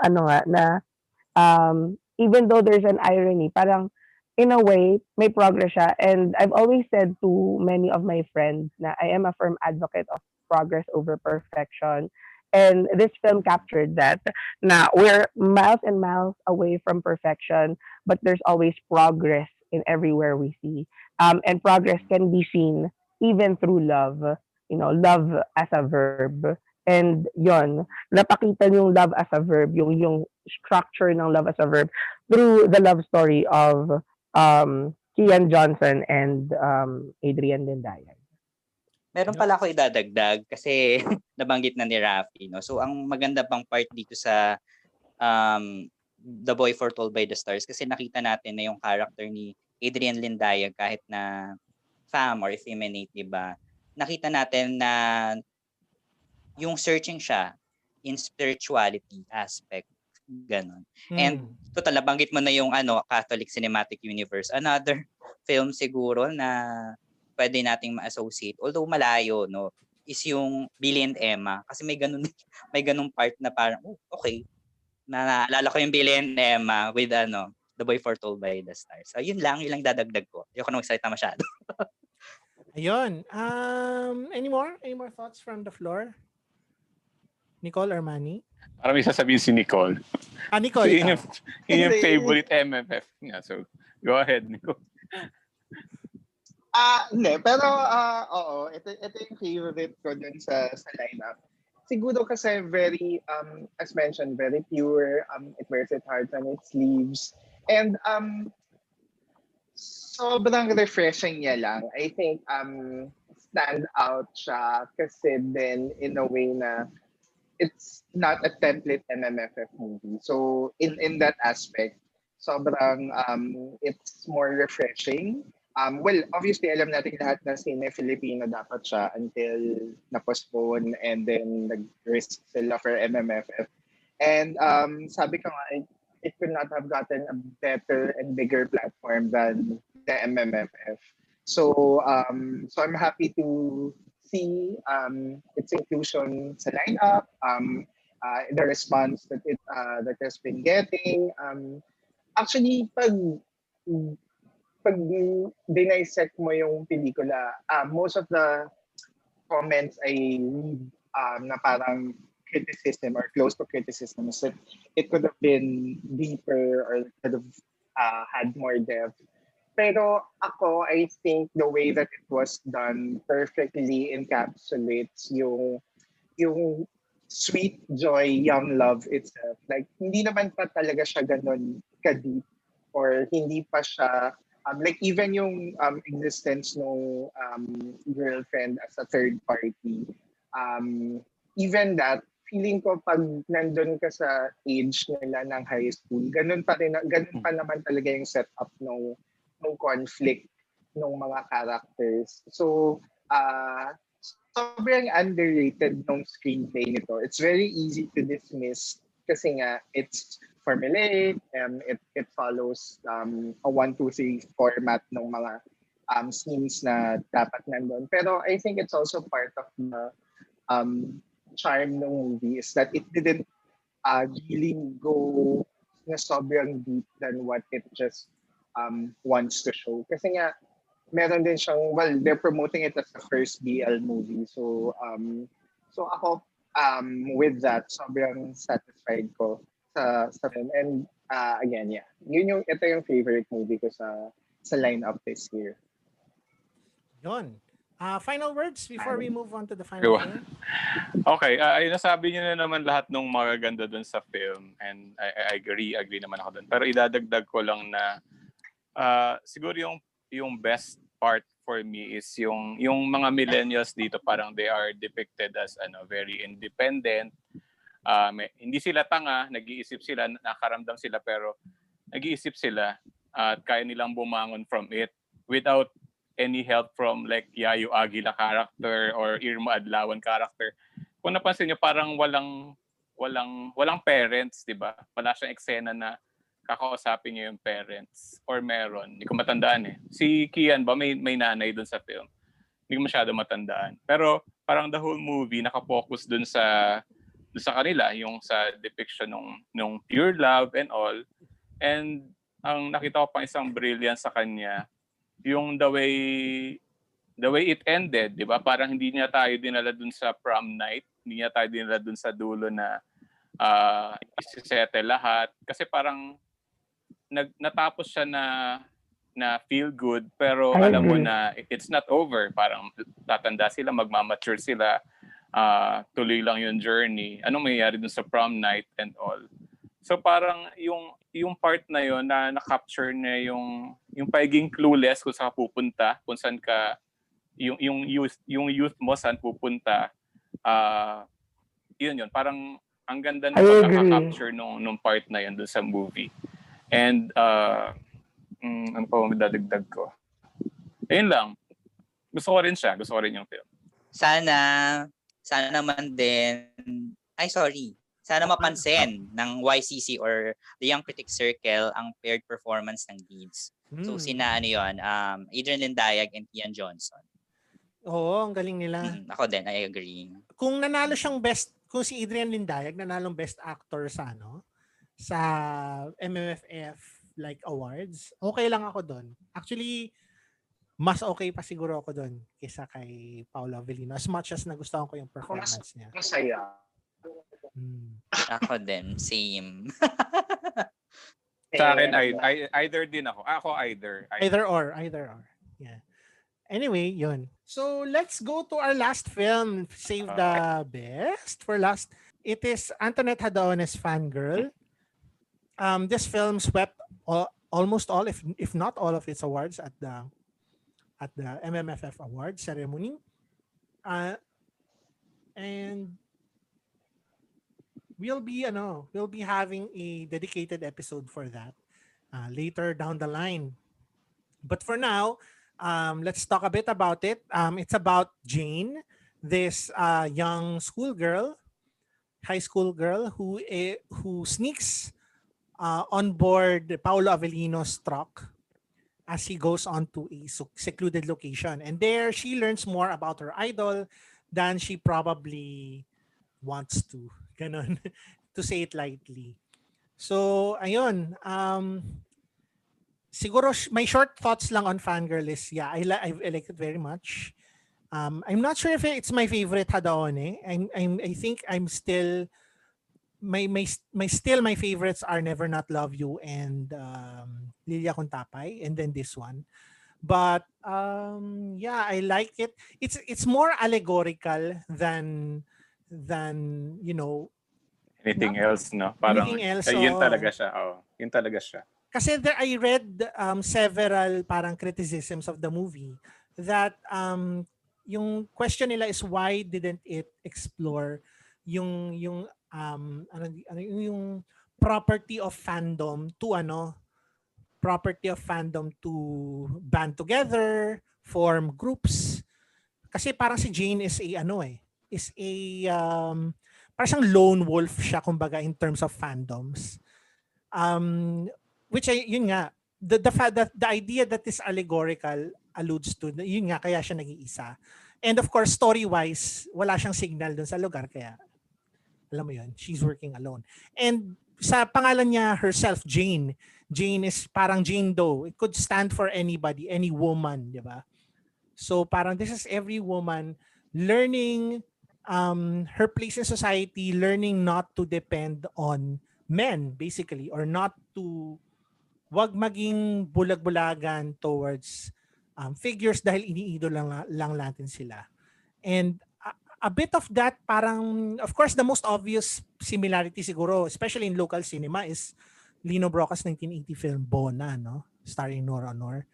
even though there's an irony, parang in a way, may progress siya. And I've always said to many of my friends na I am a firm advocate of progress over perfection. And this film captured that. Na we're miles and miles away from perfection, but there's always progress in everywhere we see. And progress can be seen even through love. Love as a verb. And yon, napakita yung love as a verb, yung structure ng love as a verb through the love story of Kian Johnson and Adrian Lindayan. Meron pala ako idadagdag kasi nabanggit na ni Rafi, no? So ang maganda pang part dito sa The Boy Foretold by the Stars kasi nakita natin na yung character ni Adrian Lindayan kahit na femme or effeminate, diba? Nakita natin na yung searching siya in spirituality aspect, ganon. And total, nabanggit mo na yung Catholic Cinematic Universe. Another film siguro na pwede nating ma-associate, although malayo, no, is yung Billy and Emma. Kasi may ganun part na parang, okay, naalala ko yung Billy and Emma with The Boy Foretold by the Stars. So, yun lang dadagdag ko. Hindi ako na magsalita masyado. Ayun. Any more thoughts from the floor? Nicole or Manny? Parang may sasabihin si Nicole. Nicole. So, yun yung favorite MMF niya. So, go ahead, Nicole. Hindi. Pero, oo. Ito yung favorite ko dun sa lineup. Siguro kasi very, as mentioned, very pure. It wears its heart on its sleeves. And, sobrang refreshing niya lang. I think, stand out siya kasi then in a way na it's not a template MMFF movie. So, in that aspect, sobrang, it's more refreshing. Well, obviously, alam natin lahat na sine Filipino dapat siya until na-postpone and then nag-risk sila for MMFF. And sabi ko nga, it could not have gotten a better and bigger platform than the MMFF. So I'm happy to see its inclusion sa lineup, the response that it has been getting. Actually, pag dinisect mo yung pelikula, most of the comments I read na parang criticism or close to criticism is that it could have been deeper or could have had more depth. Pero ako, I think the way that it was done perfectly encapsulates yung sweet joy, young love itself. Like, hindi naman pa talaga siya ganun ka-deep or hindi pa siya like even yung existence ng girlfriend as a third party, even that, feeling ko pag nandun ka sa age nila ng high school, ganun pa naman talaga yung setup ng conflict ng mga characters. So, sobrang underrated ng screenplay nito. It's very easy to dismiss kasi nga it's formulaic, it follows a 1-2-3 format ng mga scenes na dapat nandun. Pero I think it's also part of the charm ng movie is that it didn't really go na sobrang deep than what it just wants to show. Kasi nga, meron din siyang, well, they're promoting it as the first BL movie. So ako, with that, sobrang satisfied ko sa film. And again, yeah, ito yung favorite movie ko sa lineup this year. Yun. Final words before we move on to the final film? Okay, ay nasabi niyo na naman lahat ng magaganda dun sa film and I agree naman ako dun. Pero idadagdag ko lang na siguro yung best part for me is yung mga millennials dito, parang they are depicted as very independent. Hindi sila tanga, nag-iisip sila, nakaramdam sila, pero nag-iisip sila at kaya nilang bumangon from it without any help from like Yayo Aguila character or Irma Adlawan character. Kung napansin niyo, parang walang parents, di ba? Wala siyang eksena na kakausapin niya yung parents. Or meron. Hindi ko matandaan eh. Si Kian ba, may nanay dun sa film. Hindi ko masyado matandaan. Pero parang the whole movie nakapokus dun sa kanila, yung sa depiction nung pure love and all. And ang nakita ko pang isang brilliance sa kanya, yung the way it ended, di ba? Parang hindi niya tayo dinala dun sa prom night. Hindi niya tayo dinala dun sa dulo na isi-settle lahat. Kasi parang natapos siya na feel good, pero alam mo na it's not over. Parang tatanda sila, magmamature sila, tuloy lang yung journey. Anong mayayari dun sa prom night and all. So parang yung part na yon na na-capture niya yung pagiging clueless kung saan ka pupunta, kung saan ka yung youth mo saan pupunta. Yun parang ang ganda na pagka-capture nung part na yun doon sa movie. And ano pa bang dadagdag ko? Ayun lang. Gusto ko rin yung film. Sana naman din sana mapansin ng YCC or the Young Critics Circle ang paired performance ng leads. So sina Adrian Lindayag and Kian Johnson. Oo, ang galing nila. Ako din, I agree. Kung nanalo siyang kung si Adrian Lindayag nanalong best actor sa MMFF like awards, okay lang ako doon. Actually, mas okay pa siguro ako doon kaysa kay Paolo Avellino, as much as nagustuhan ko yung performance niya. Masaya. Ako din, same. Sa akin, either din ako. Ako either. Either or. Yeah. Anyway, yun. So, let's go to our last film. Save the best for last. It is Antoinette Hadaone's Fangirl. This film swept almost all, if not all of its awards at the MMFF Awards ceremony. And we'll be having a dedicated episode for that later down the line. But for now, let's talk a bit about it. It's about Jane, this young high school girl who sneaks on board Paolo Avellino's truck as he goes on to a secluded location. And there, she learns more about her idol than she probably wants to. Ganon, to say it lightly. So, ayun. Siguro, my short thoughts lang on Fangirl is, I like it very much. I'm not sure if it's my favorite Hadaone. I think I'm still my favorites are Never Not Love You and Lilia Contapay, and then this one. But I like it. It's more allegorical than anything else, no? Parang anything else, yun talaga siya. Yun talaga siya. Kasi I read several parang criticisms of the movie that yung question nila is why didn't it explore yung property of fandom to band together, form groups. Kasi parang si Jane is parang siyang lone wolf siya kumbaga in terms of fandoms. Which yun nga, the idea that is allegorical alludes to, yun nga, kaya siya nag-iisa. And of course, story-wise, wala siyang signal dun sa lugar, kaya alam mo yun, she's working alone. And sa pangalan niya herself, Jane is parang Jane Doe. It could stand for anybody, any woman, di ba? So parang this is every woman learning her place in society, learning not to depend on men, basically, or not to wag maging bulag-bulagan towards figures dahil iniidol lang natin sila. And a bit of that, parang, of course, the most obvious similarity siguro, especially in local cinema, is Lino Brocas' 1980 film Bona, no? Starring Nora Honor.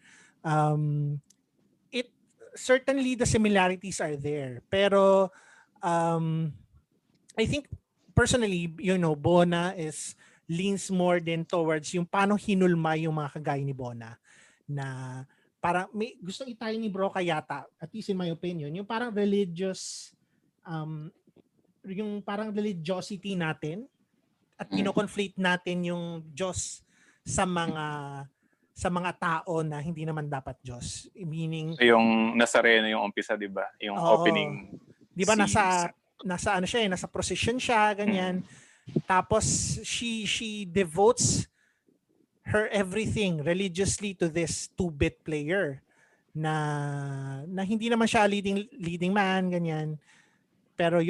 Certainly the similarities are there, pero I think personally, Bona is leans more din towards yung paano hinulma yung mga kagaya ni Bona na parang may gustong itayo ni Broca yata, at least in my opinion, yung parang religious yung parang religiosity natin at kino-conflate natin yung Diyos sa mga tao na hindi naman dapat Diyos. Meaning So yung Nazareno yung umpisa, 'di ba? Yung opening. 'Di ba scenes. nasa ano siya, nasa procession siya, ganyan. Tapos she devotes her everything religiously to this two-bit player na hindi naman siya leading man, ganyan. Pero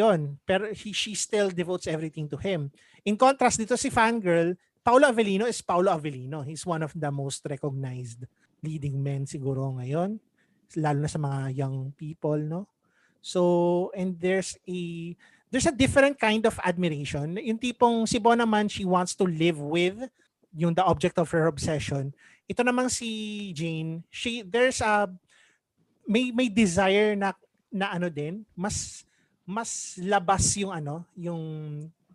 she still devotes everything to him. In contrast dito si Fangirl, Paolo Avellino is Paolo Avellino. He's one of the most recognized leading men siguro ngayon, lalo na sa mga young people, no? So, and there's a different kind of admiration. Yung tipong si Bon naman, she wants to live with yung the object of her obsession. Ito namang si Jane, there's a may desire na ano din, mas labas yung yung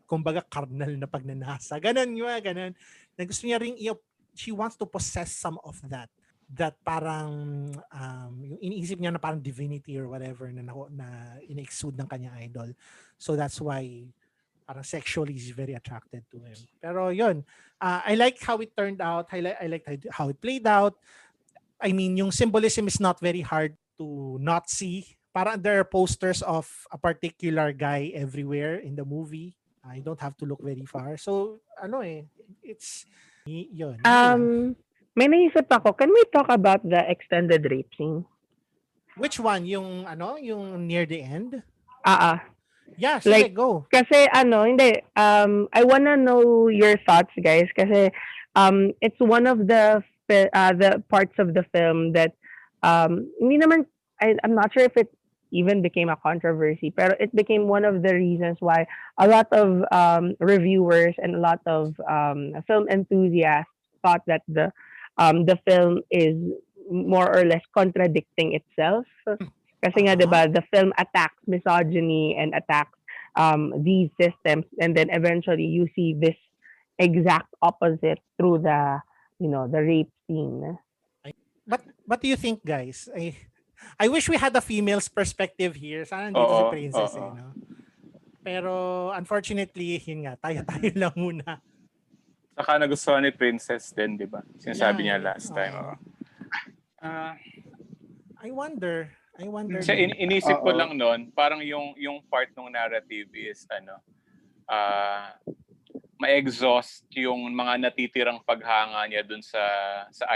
kumbaga carnal na pagnanasa. Ganun. Na gusto niya ring she wants to possess some of that parang yung iniisip niya na parang divinity or whatever na ina-exude ng kanyang idol. So that's why parang sexually is very attracted to him. Pero yun, I like how it turned out. I like how it played out. I mean, yung symbolism is not very hard to not see. Parang there are posters of a particular guy everywhere in the movie. I don't have to look very far. So, it's yun. May naisip ako, can we talk about the extended rape scene? Which one? Yung yung near the end? Yeah, sige, Like, go. Kasi hindi. I wanna know your thoughts, guys. Kasi it's one of the parts of the film that hindi naman, I'm not sure if it even became a controversy, pero it became one of the reasons why a lot of reviewers and a lot of film enthusiasts thought that the film is more or less contradicting itself. Kasi nga, diba, the film attacks misogyny and attacks these systems, and then eventually you see this exact opposite through the rape scene. But what do you think, guys? I wish we had a female's perspective here. Sana nandito si Princess, no? Pero unfortunately, yun nga, tayo lang muna. Saka nagustuhan ni Princess din, di ba? Sinasabi niya last time. I wonder. Kasi inisip ko lang noon, parang yung part ng narrative is ma-exhaust yung mga natitirang paghanga niya dun sa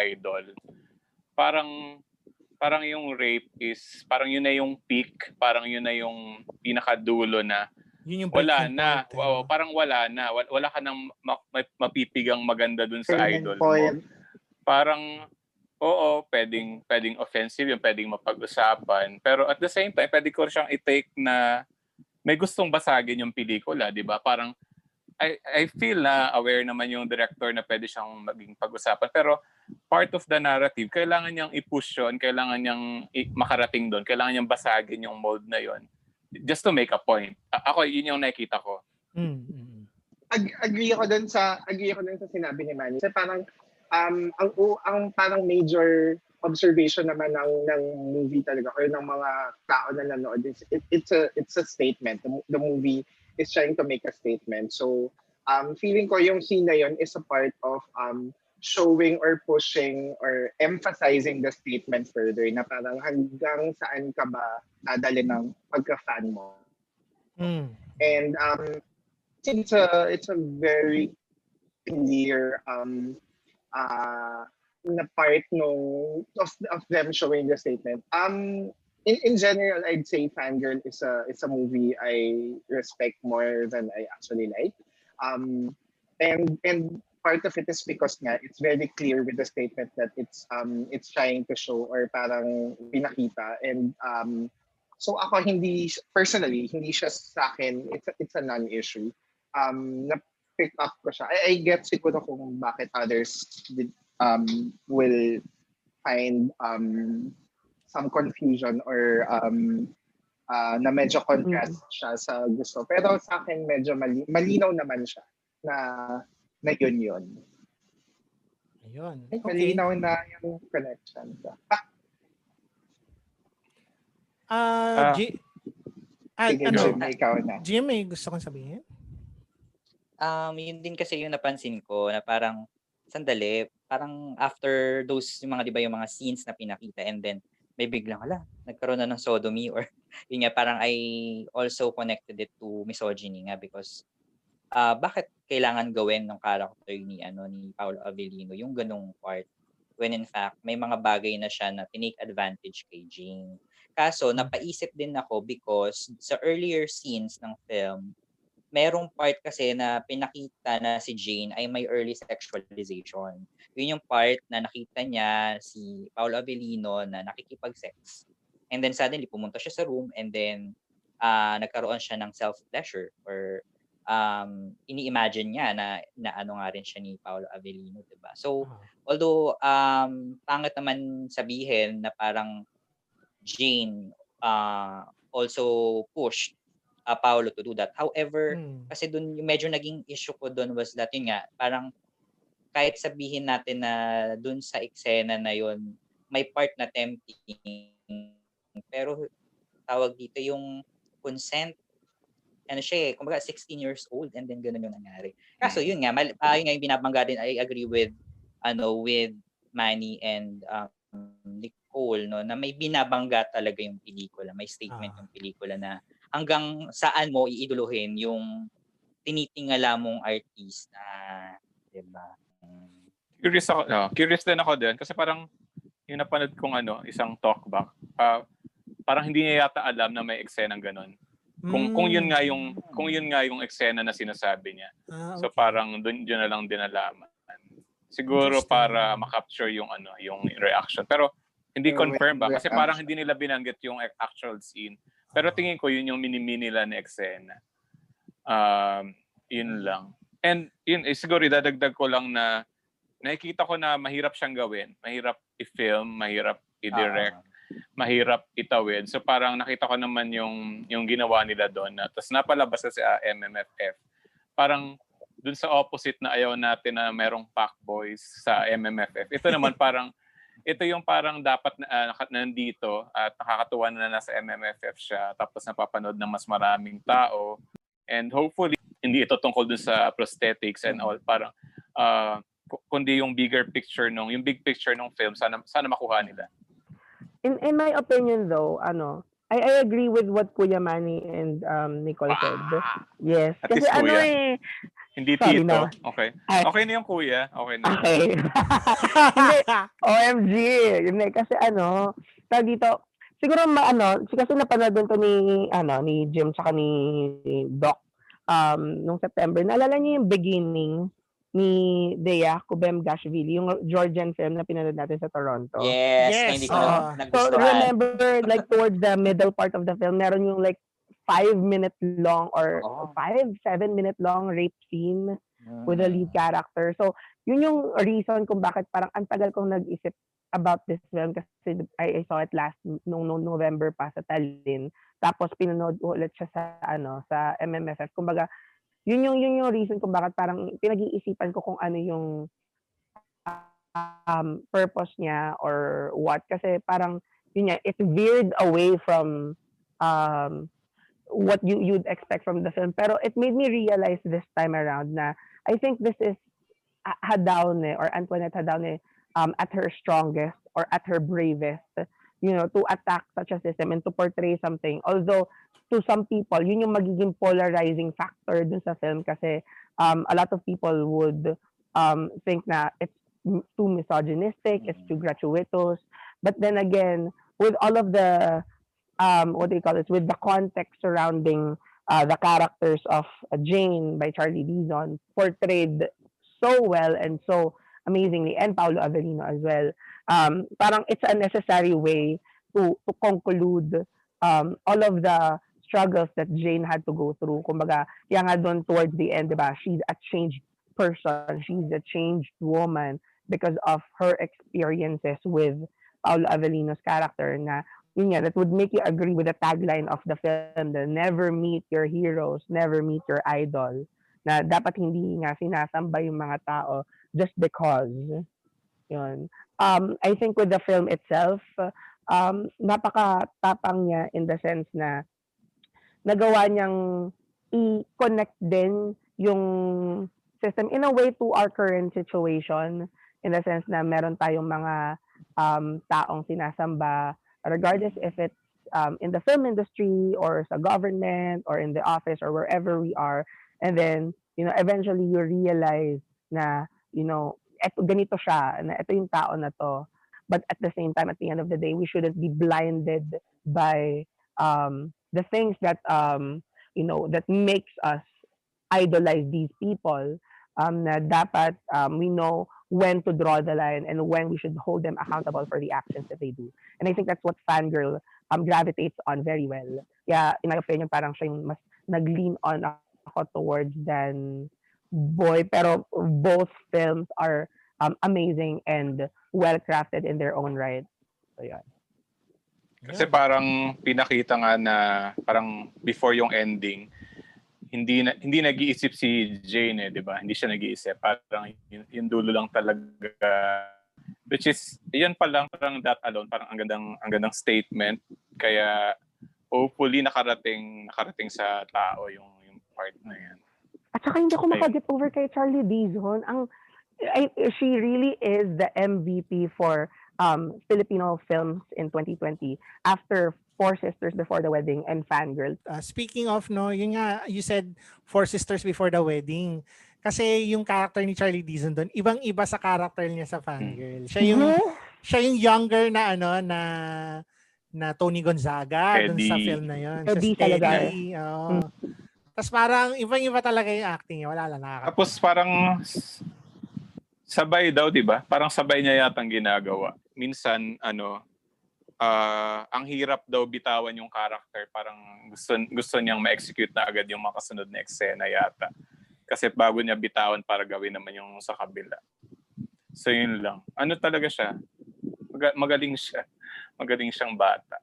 idol. Parang yung rape is parang yun na yung peak, parang yun na yung pinakadulo na yun yung wala na. Wow, parang wala na. Wala ka nang mapipigang maganda dun sa idol mo. Parang pwedeng offensive yung pwedeng mapag-usapan. Pero at the same time, pwede ko siyang i-take na may gustong basagin yung pelikula, di ba? Parang I feel na aware naman yung director na pwede siyang maging pag-usapan. Pero part of the narrative, kailangan niyang i-push yun, kailangan niyang makarating doon, kailangan niyang basagin yung mold na yun. Just to make a point. Ako, yun yung nakikita ko. Agree ako dun sa sinabi ni Manny. Kasi parang ang parang major observation naman ng movie talaga or ng mga tao na nanood is it's a statement. The movie is trying to make a statement. So feeling ko yung scene na yun is a part of showing or pushing or emphasizing the statement further na parang hanggang saan ka ba dadali ng pagka-fan mo. And it's a very clear na part of them showing the statement. In general, I'd say Fangirl is a movie I respect more than I actually like. And part of it is because nga it's very clear with the statement that it's trying to show or parang pinakita. And so ako personally hindi siya sa akin, it's a non-issue. Na pick up ko siya. I get siguro kung bakit others will find some confusion or na medyo contrast siya sa gusto. Pero sa akin medyo malinaw naman siya na na yun. Ayun. Ay, Okay. malinaw na yung connection. Sige, Jim, ikaw na. Jim, may gusto kong sabihin? Yun din kasi yung napansin ko na parang sandali, parang after those yung mga 'di ba yung mga scenes na pinakita and then may biglang nagkaroon na ng sodomy or yun nga parang I also connected it to misogyny nga because bakit kailangan gawin ng character ni Paolo Avellino yung ganung part when in fact may mga bagay na siya na tinake advantage kay Jane. Kaso napaisip din ako because sa earlier scenes ng film merong part kasi na pinakita na si Jane ay may early sexualization. Yun yung part na nakita niya si Paolo Avellino na nakikipag-sex. And then suddenly pumunta siya sa room and then nagkaroon siya ng self-pleasure or ini-imagine niya na ano nga rin siya ni Paolo Avellino, diba? So, although pangit naman sabihin na parang Jane also pushed Paolo to do that. However, kasi dun yung medyo naging issue ko dun was that yun nga, parang kahit sabihin natin na dun sa eksena na yun, may part na tempting, pero tawag dito yung consent, kumbaga 16 years old and then ganun yung nangyari. Kaso yun nga, yun nga yung binabangga din, I agree with Manny and Nicole, no, na may binabangga talaga yung pelikula, may statement yung pelikula na hanggang saan mo iiduluhin yung tinitingala mong artista, 'di ba? Curious din ako din kasi parang yung napanood kong isang talkback, parang hindi niya yata alam na may eksenang ganun. Kung yun nga yung eksena na sinasabi niya. Okay. So parang doon na lang din nalaman. Siguro para ma-capture yung yung reaction. Pero hindi confirm ba kasi parang hindi nila binanggit yung actual scene. Pero tingin ko yun yung mini-mini nila na eksena. Yun lang. And yun, siguro dadagdag ko lang na nakikita ko na mahirap siyang gawin. Mahirap i-film, mahirap i-direct, mahirap itawid. So parang nakita ko naman yung ginawa nila doon. Tapos napalabas sa MMFF. Parang dun sa opposite na ayaw natin na merong pack boys sa MMFF. Ito naman ito yung parang dapat nandito at nakakatuwa na nasa MMFF siya tapos napapanood ng mas maraming tao and hopefully hindi ito tungkol dun sa prosthetics and all, parang kundi yung big picture ng film sana makuha nila. In my opinion though, I agree with what Kuya Manny and Nicole said. Yes. At kasi kuya. Hindi sorry tito. na. Okay. Okay na yung kuya. Okay na. Okay. Hindi, OMG. Yun kasi tawag dito, siguro kasi napanood din to ni Jim saka ni Doc nung September. Naalala niyo yung beginning ni Dea Kubem-Gashvili, yung Georgian film na pinanood natin sa Toronto. Yes. Hindi ko so remember like towards the middle part of the film, meron yung like 5-minute long or 5-7-minute long rape scene with the lead character. So, yun yung reason kung bakit parang ang tagal kong nag-isip about this film kasi I saw it nung November pa sa Tallinn. Tapos pinanood ulit siya sa MMFF. Kumbaga, yun yung reason kung bakit parang pinag-iisipan ko kung ano yung purpose niya or what. Kasi parang yun nga, it veered away from what you'd expect from the film. Pero it made me realize this time around na I think this is Hadaone or Antoinette Hadaone at her strongest or at her bravest, to attack such a system and to portray something. Although to some people, yun yung magiging polarizing factor dun sa film kasi a lot of people would think na it's too misogynistic, it's too gratuitous. But then again, with all of the with the context surrounding the characters of Jane by Charlie Dizon portrayed so well and so amazingly, and Paolo Avellino as well. Parang it's a necessary way to conclude all of the struggles that Jane had to go through. Kumbaga, kaya nga doon towards the end, diba, she's a changed person, she's a changed woman because of her experiences with Paolo Avellino's character na yun nga, that would make you agree with the tagline of the film, the never meet your heroes, never meet your idol. na dapat hindi nga sinasamba yung mga tao just because. Yun. I think with the film itself, napakatapang niya in the sense na nagawa niyang i-connect din yung system in a way to our current situation, in the sense na meron tayong mga taong sinasamba regardless if it's in the film industry or sa government or in the office or wherever we are, and then eventually you realize na eto ganito siya, na ito yung tao na to, but at the same time, at the end of the day, we shouldn't be blinded by the things that that makes us idolize these people, na dapat we know when to draw the line and when we should hold them accountable for the actions that they do. And I think that's what Fangirl gravitates on very well. Yeah, in my opinion, parang siya yung mas nag-lean on ako towards than Boy, pero both films are amazing and well-crafted in their own right. So, yeah. Kasi parang pinakita nga na parang before yung ending, hindi nag-iisip si Jane, 'di ba? Hindi siya nag-iisip. Parang yung dulo lang talaga. Which is, yun pa lang, parang that alone, parang ang gandang statement. Kaya hopefully nakarating sa tao yung part na yan. At saka hindi ako makaget over kay Charlie Dizon. She really is the MVP for Filipino films in 2020 after Four Sisters Before the Wedding and Fangirl. Speaking of, yun nga, you said Four Sisters Before the Wedding. Kasi yung character ni Charlie Dizon doon, ibang-iba sa character niya sa Fangirl. Siya yung younger na na Tony Gonzaga doon sa film na yun. Eddie talaga. Tapos parang ibang-iba talaga yung acting niya. Wala lang, nakakatawa. Tapos parang sabay daw, di ba? Parang sabay niya yatang ginagawa. Minsan, ang hirap daw bitawan yung character. Parang gusto niyang ma-execute na agad yung makasunod na eksena yata. Kasi bago niya bitawan para gawin naman yung sa kabila. So yun lang. Ano talaga siya? Magaling siya. Magaling siyang bata.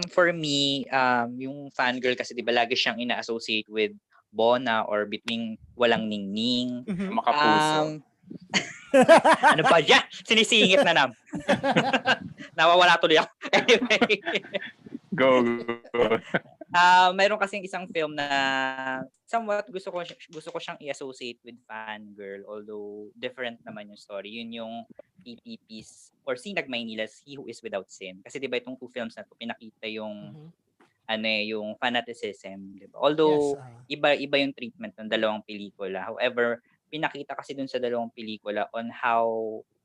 For me, yung Fangirl kasi di ba lagi siyang ina-associate with Bona or between Walang Ningning. Makapuso. Ano ba yan? Sinisingit na Nawawala tuloy ako. Anyway. Go. Mayroon kasing isang film na somewhat gusto ko siyang i-associate with Fangirl, although different naman yung story. Yun yung PPP's or Sinag Maynila's He Who Is Without Sin. Kasi 'di ba itong two films na to pinakita yung yung fanaticism, 'di ba? Although iba yung treatment ng dalawang pelikula. However, pinakita kasi dun sa dalawang pelikula on how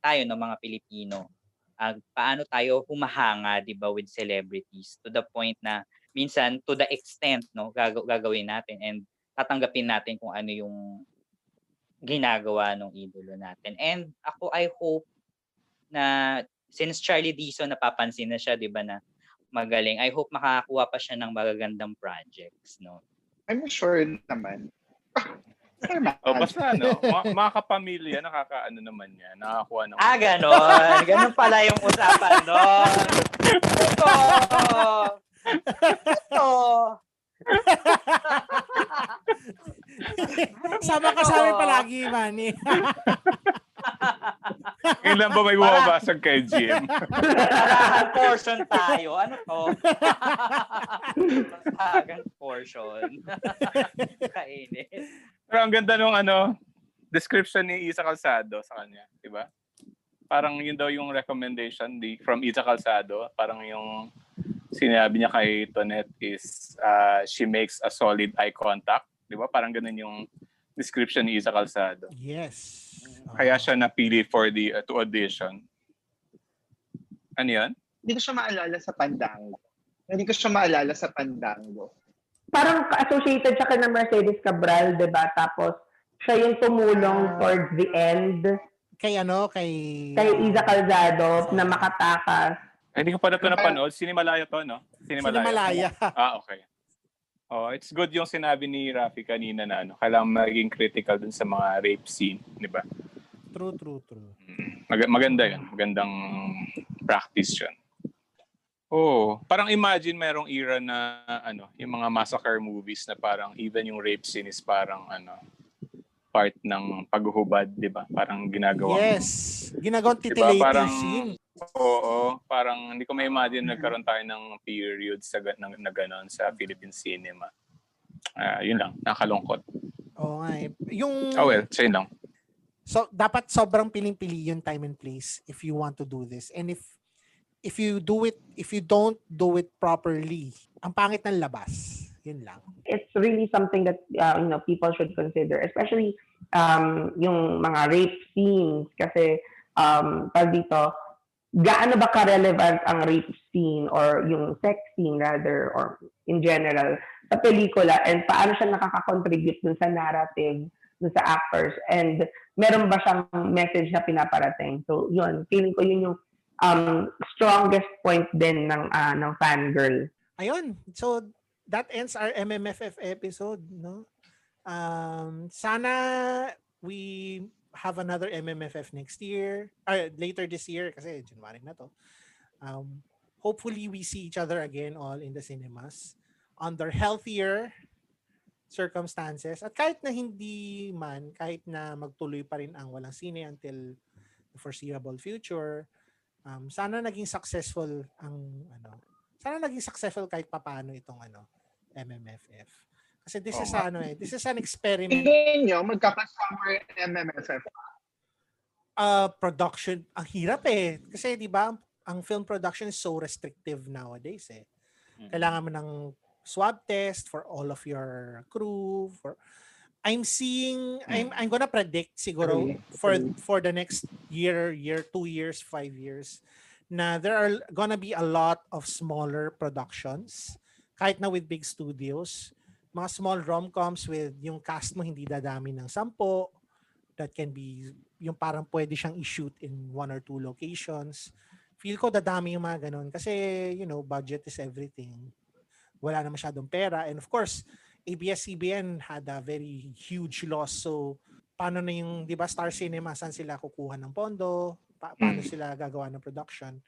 tayo ng mga Pilipino paano tayo humahanga, 'di ba, with celebrities to the point na minsan to the extent gagawin natin and tatanggapin natin kung ano yung ginagawa ng idolo natin. And ako, I hope na since Charlie Dizon napapansin na siya, 'di ba, na magaling, I hope makakuha pa siya ng magagandang projects, no? I'm sure naman. Basta mga kapamilya, nakakaano naman yan, nakakuha ng... Ganon. Ganon pala yung usapan doon. Ito. Sama ka sa amin palagi, Manny. Kailan ba may bumabasag kay Jim? Parahan portion tayo. Ano to? Parahan portion. Kainit. Pero ang ganda nung description ni Isa Calzado sa kanya, di ba? Parang yun daw yung recommendation from Isa Calzado. Parang yung sinabi niya kay Tonet is she makes a solid eye contact. Di ba? Parang ganun yung description ni Isa Calzado. Yes. Kaya siya napili for the to audition. Ano yan? Hindi ko siya maalala sa Pandango. Parang associated siya kay Mercedes Cabral, 'di ba? Tapos siya yung tumulong towards the end kay Isa Calzado na makatakas. Hindi ko pa na ito napanood. Sinimalaya to, no? Sinimalaya. Okay. It's good yung sinabi ni Rafi kanina na kailangan maging critical dun sa mga rape scene, di ba? True. Maganda yun. Magandang practice yun. Parang imagine merong era na yung mga massacre movies na parang even yung rape scene is parang part ng paghuhubad, di ba? Parang ginagawang... Yes. Ginagawang Diba? titillating Parang, scene. oo, parang hindi ko ma-imagine nagkaroon tayo ng period na gano'n sa Philippine cinema. Yun lang, nakalungkot. Oo nga eh. Yung, Sa'yo lang. so, dapat sobrang piling-pili yung time and place if you want to do this. And if you don't do it properly, ang pangit ng labas. Yun lang. It's really something that people should consider, especially yung mga rape scenes kasi pag dito, gaano ba ka-relevant ang rape scene or yung sex scene rather or in general sa pelikula and paano siya nakaka-contribute dun sa narrative, dun sa actors and meron ba siyang message na pinaparating. So yun, feeling ko yun yung strongest point din ng Fangirl. Ayun. So that ends our MMFF episode, no? Sana we have another MMFF next year, later this year kasi January na to. Hopefully we see each other again all in the cinemas under healthier circumstances. At kahit na hindi man, kahit na magtuloy pa rin ang walang sine until the foreseeable future, sana naging successful kahit papaano itong MMFF. Kasi this is an experiment. Tingin nyo, magkakasummer MMFF. Production, ang hirap eh. Kasi di ba, ang film production is so restrictive nowadays eh. Kailangan mo ng swab test for all of your crew. I'm gonna predict siguro for the next year, 2 years, 5 years, na there are gonna be a lot of smaller productions, kahit na with big studios, mga small rom-coms with yung cast mo hindi dadami ng 10, that can be yung parang pwede siyang i-shoot in 1 or 2 locations. Feel ko dadami yung mga ganun kasi budget is everything. Wala na masyadong pera, and of course ABS-CBN had a very huge loss. So paano na yung, di ba, Star Cinema, saan sila kukuha ng pondo? Paano sila gagawa ng production?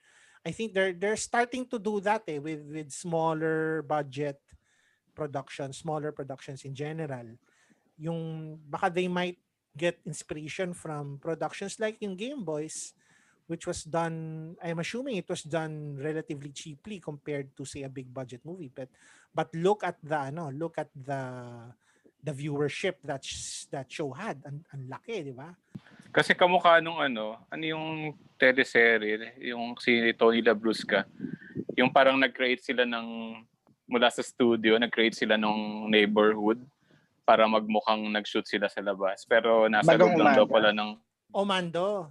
I think they're starting to do that with smaller budget productions, smaller productions in general. Yung baka they might get inspiration from productions like yung Game Boys, which was done, I'm assuming it was done relatively cheaply compared to say a big budget movie, but look at the viewership that show had. Ang laki, di ba? Kasi kamukha nung ano yung teleserye, yung si Tony Labrusca, yung parang nag-create sila mula sa studio, nag-create sila ng neighborhood para magmukhang nag-shoot sila sa labas. Pero nasa loob lang daw pala ng Omando.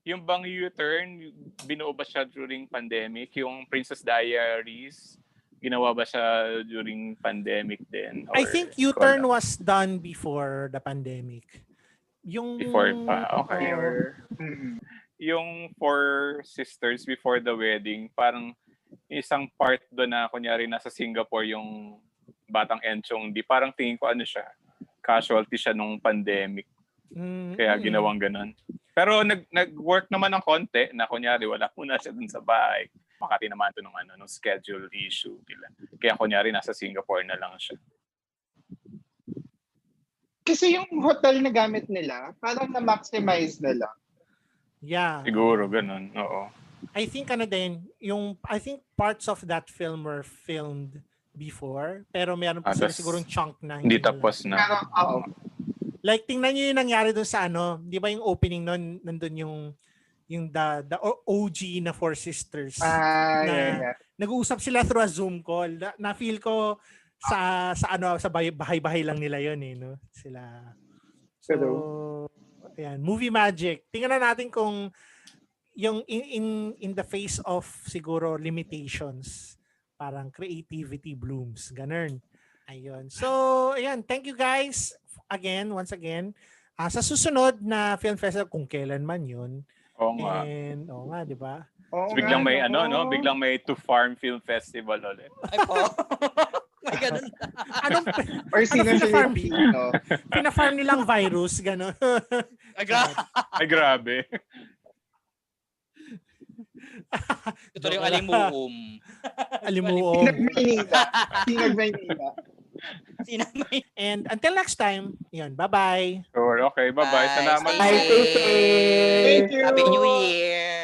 Yung bang U-turn, binuo ba siya during pandemic? Yung Princess Diaries, ginawa ba siya during pandemic din? I think U-turn was done before the pandemic. Before pa, okay. Yung Four Sisters Before the Wedding, parang isang part doon na kunyari nasa Singapore yung batang Enchong, parang tingin ko casualty siya nung pandemic. Kaya ginawang ganun. Pero nag-work naman ng konti na kunyari wala muna siya dun sa bahay. Makati naman ito nung schedule issue nila. Kaya kunyari nasa Singapore na lang siya. Kasi yung hotel na gamit nila, parang na-maximize nila. Yeah. Siguro, ganun. Oo. I think I think parts of that film were filmed before, pero meron pa sila sigurong chunk na hindi tapos na. Pero, like, tingnan nyo yung nangyari doon sa di ba yung opening nun, nandun yung the OG na Four Sisters. Yeah. Nag-uusap sila through a Zoom call. Na feel ko sa bahay-bahay lang nila yun no? Sila. So, ayan, movie magic. Tingnan na natin kung yung in the face of siguro limitations, parang creativity blooms. Ganun. Ayun. So, ayan, thank you guys once again. Sa susunod na film festival, kung kailan man yun. Oo nga. And, di ba? Biglang may biglang may To Farm Film Festival ulit. Ay po. May ganun na. Or sino Filipino. Pina-farm nilang virus, gano'n. Ay, grabe. Ito yung alimuum. Alimuum. Pinag-Maynila. Sinamay. And until next time, yun, bye-bye. Sure, okay. Bye-bye. Salamat. Bye, take care. Thank you. Happy New Year!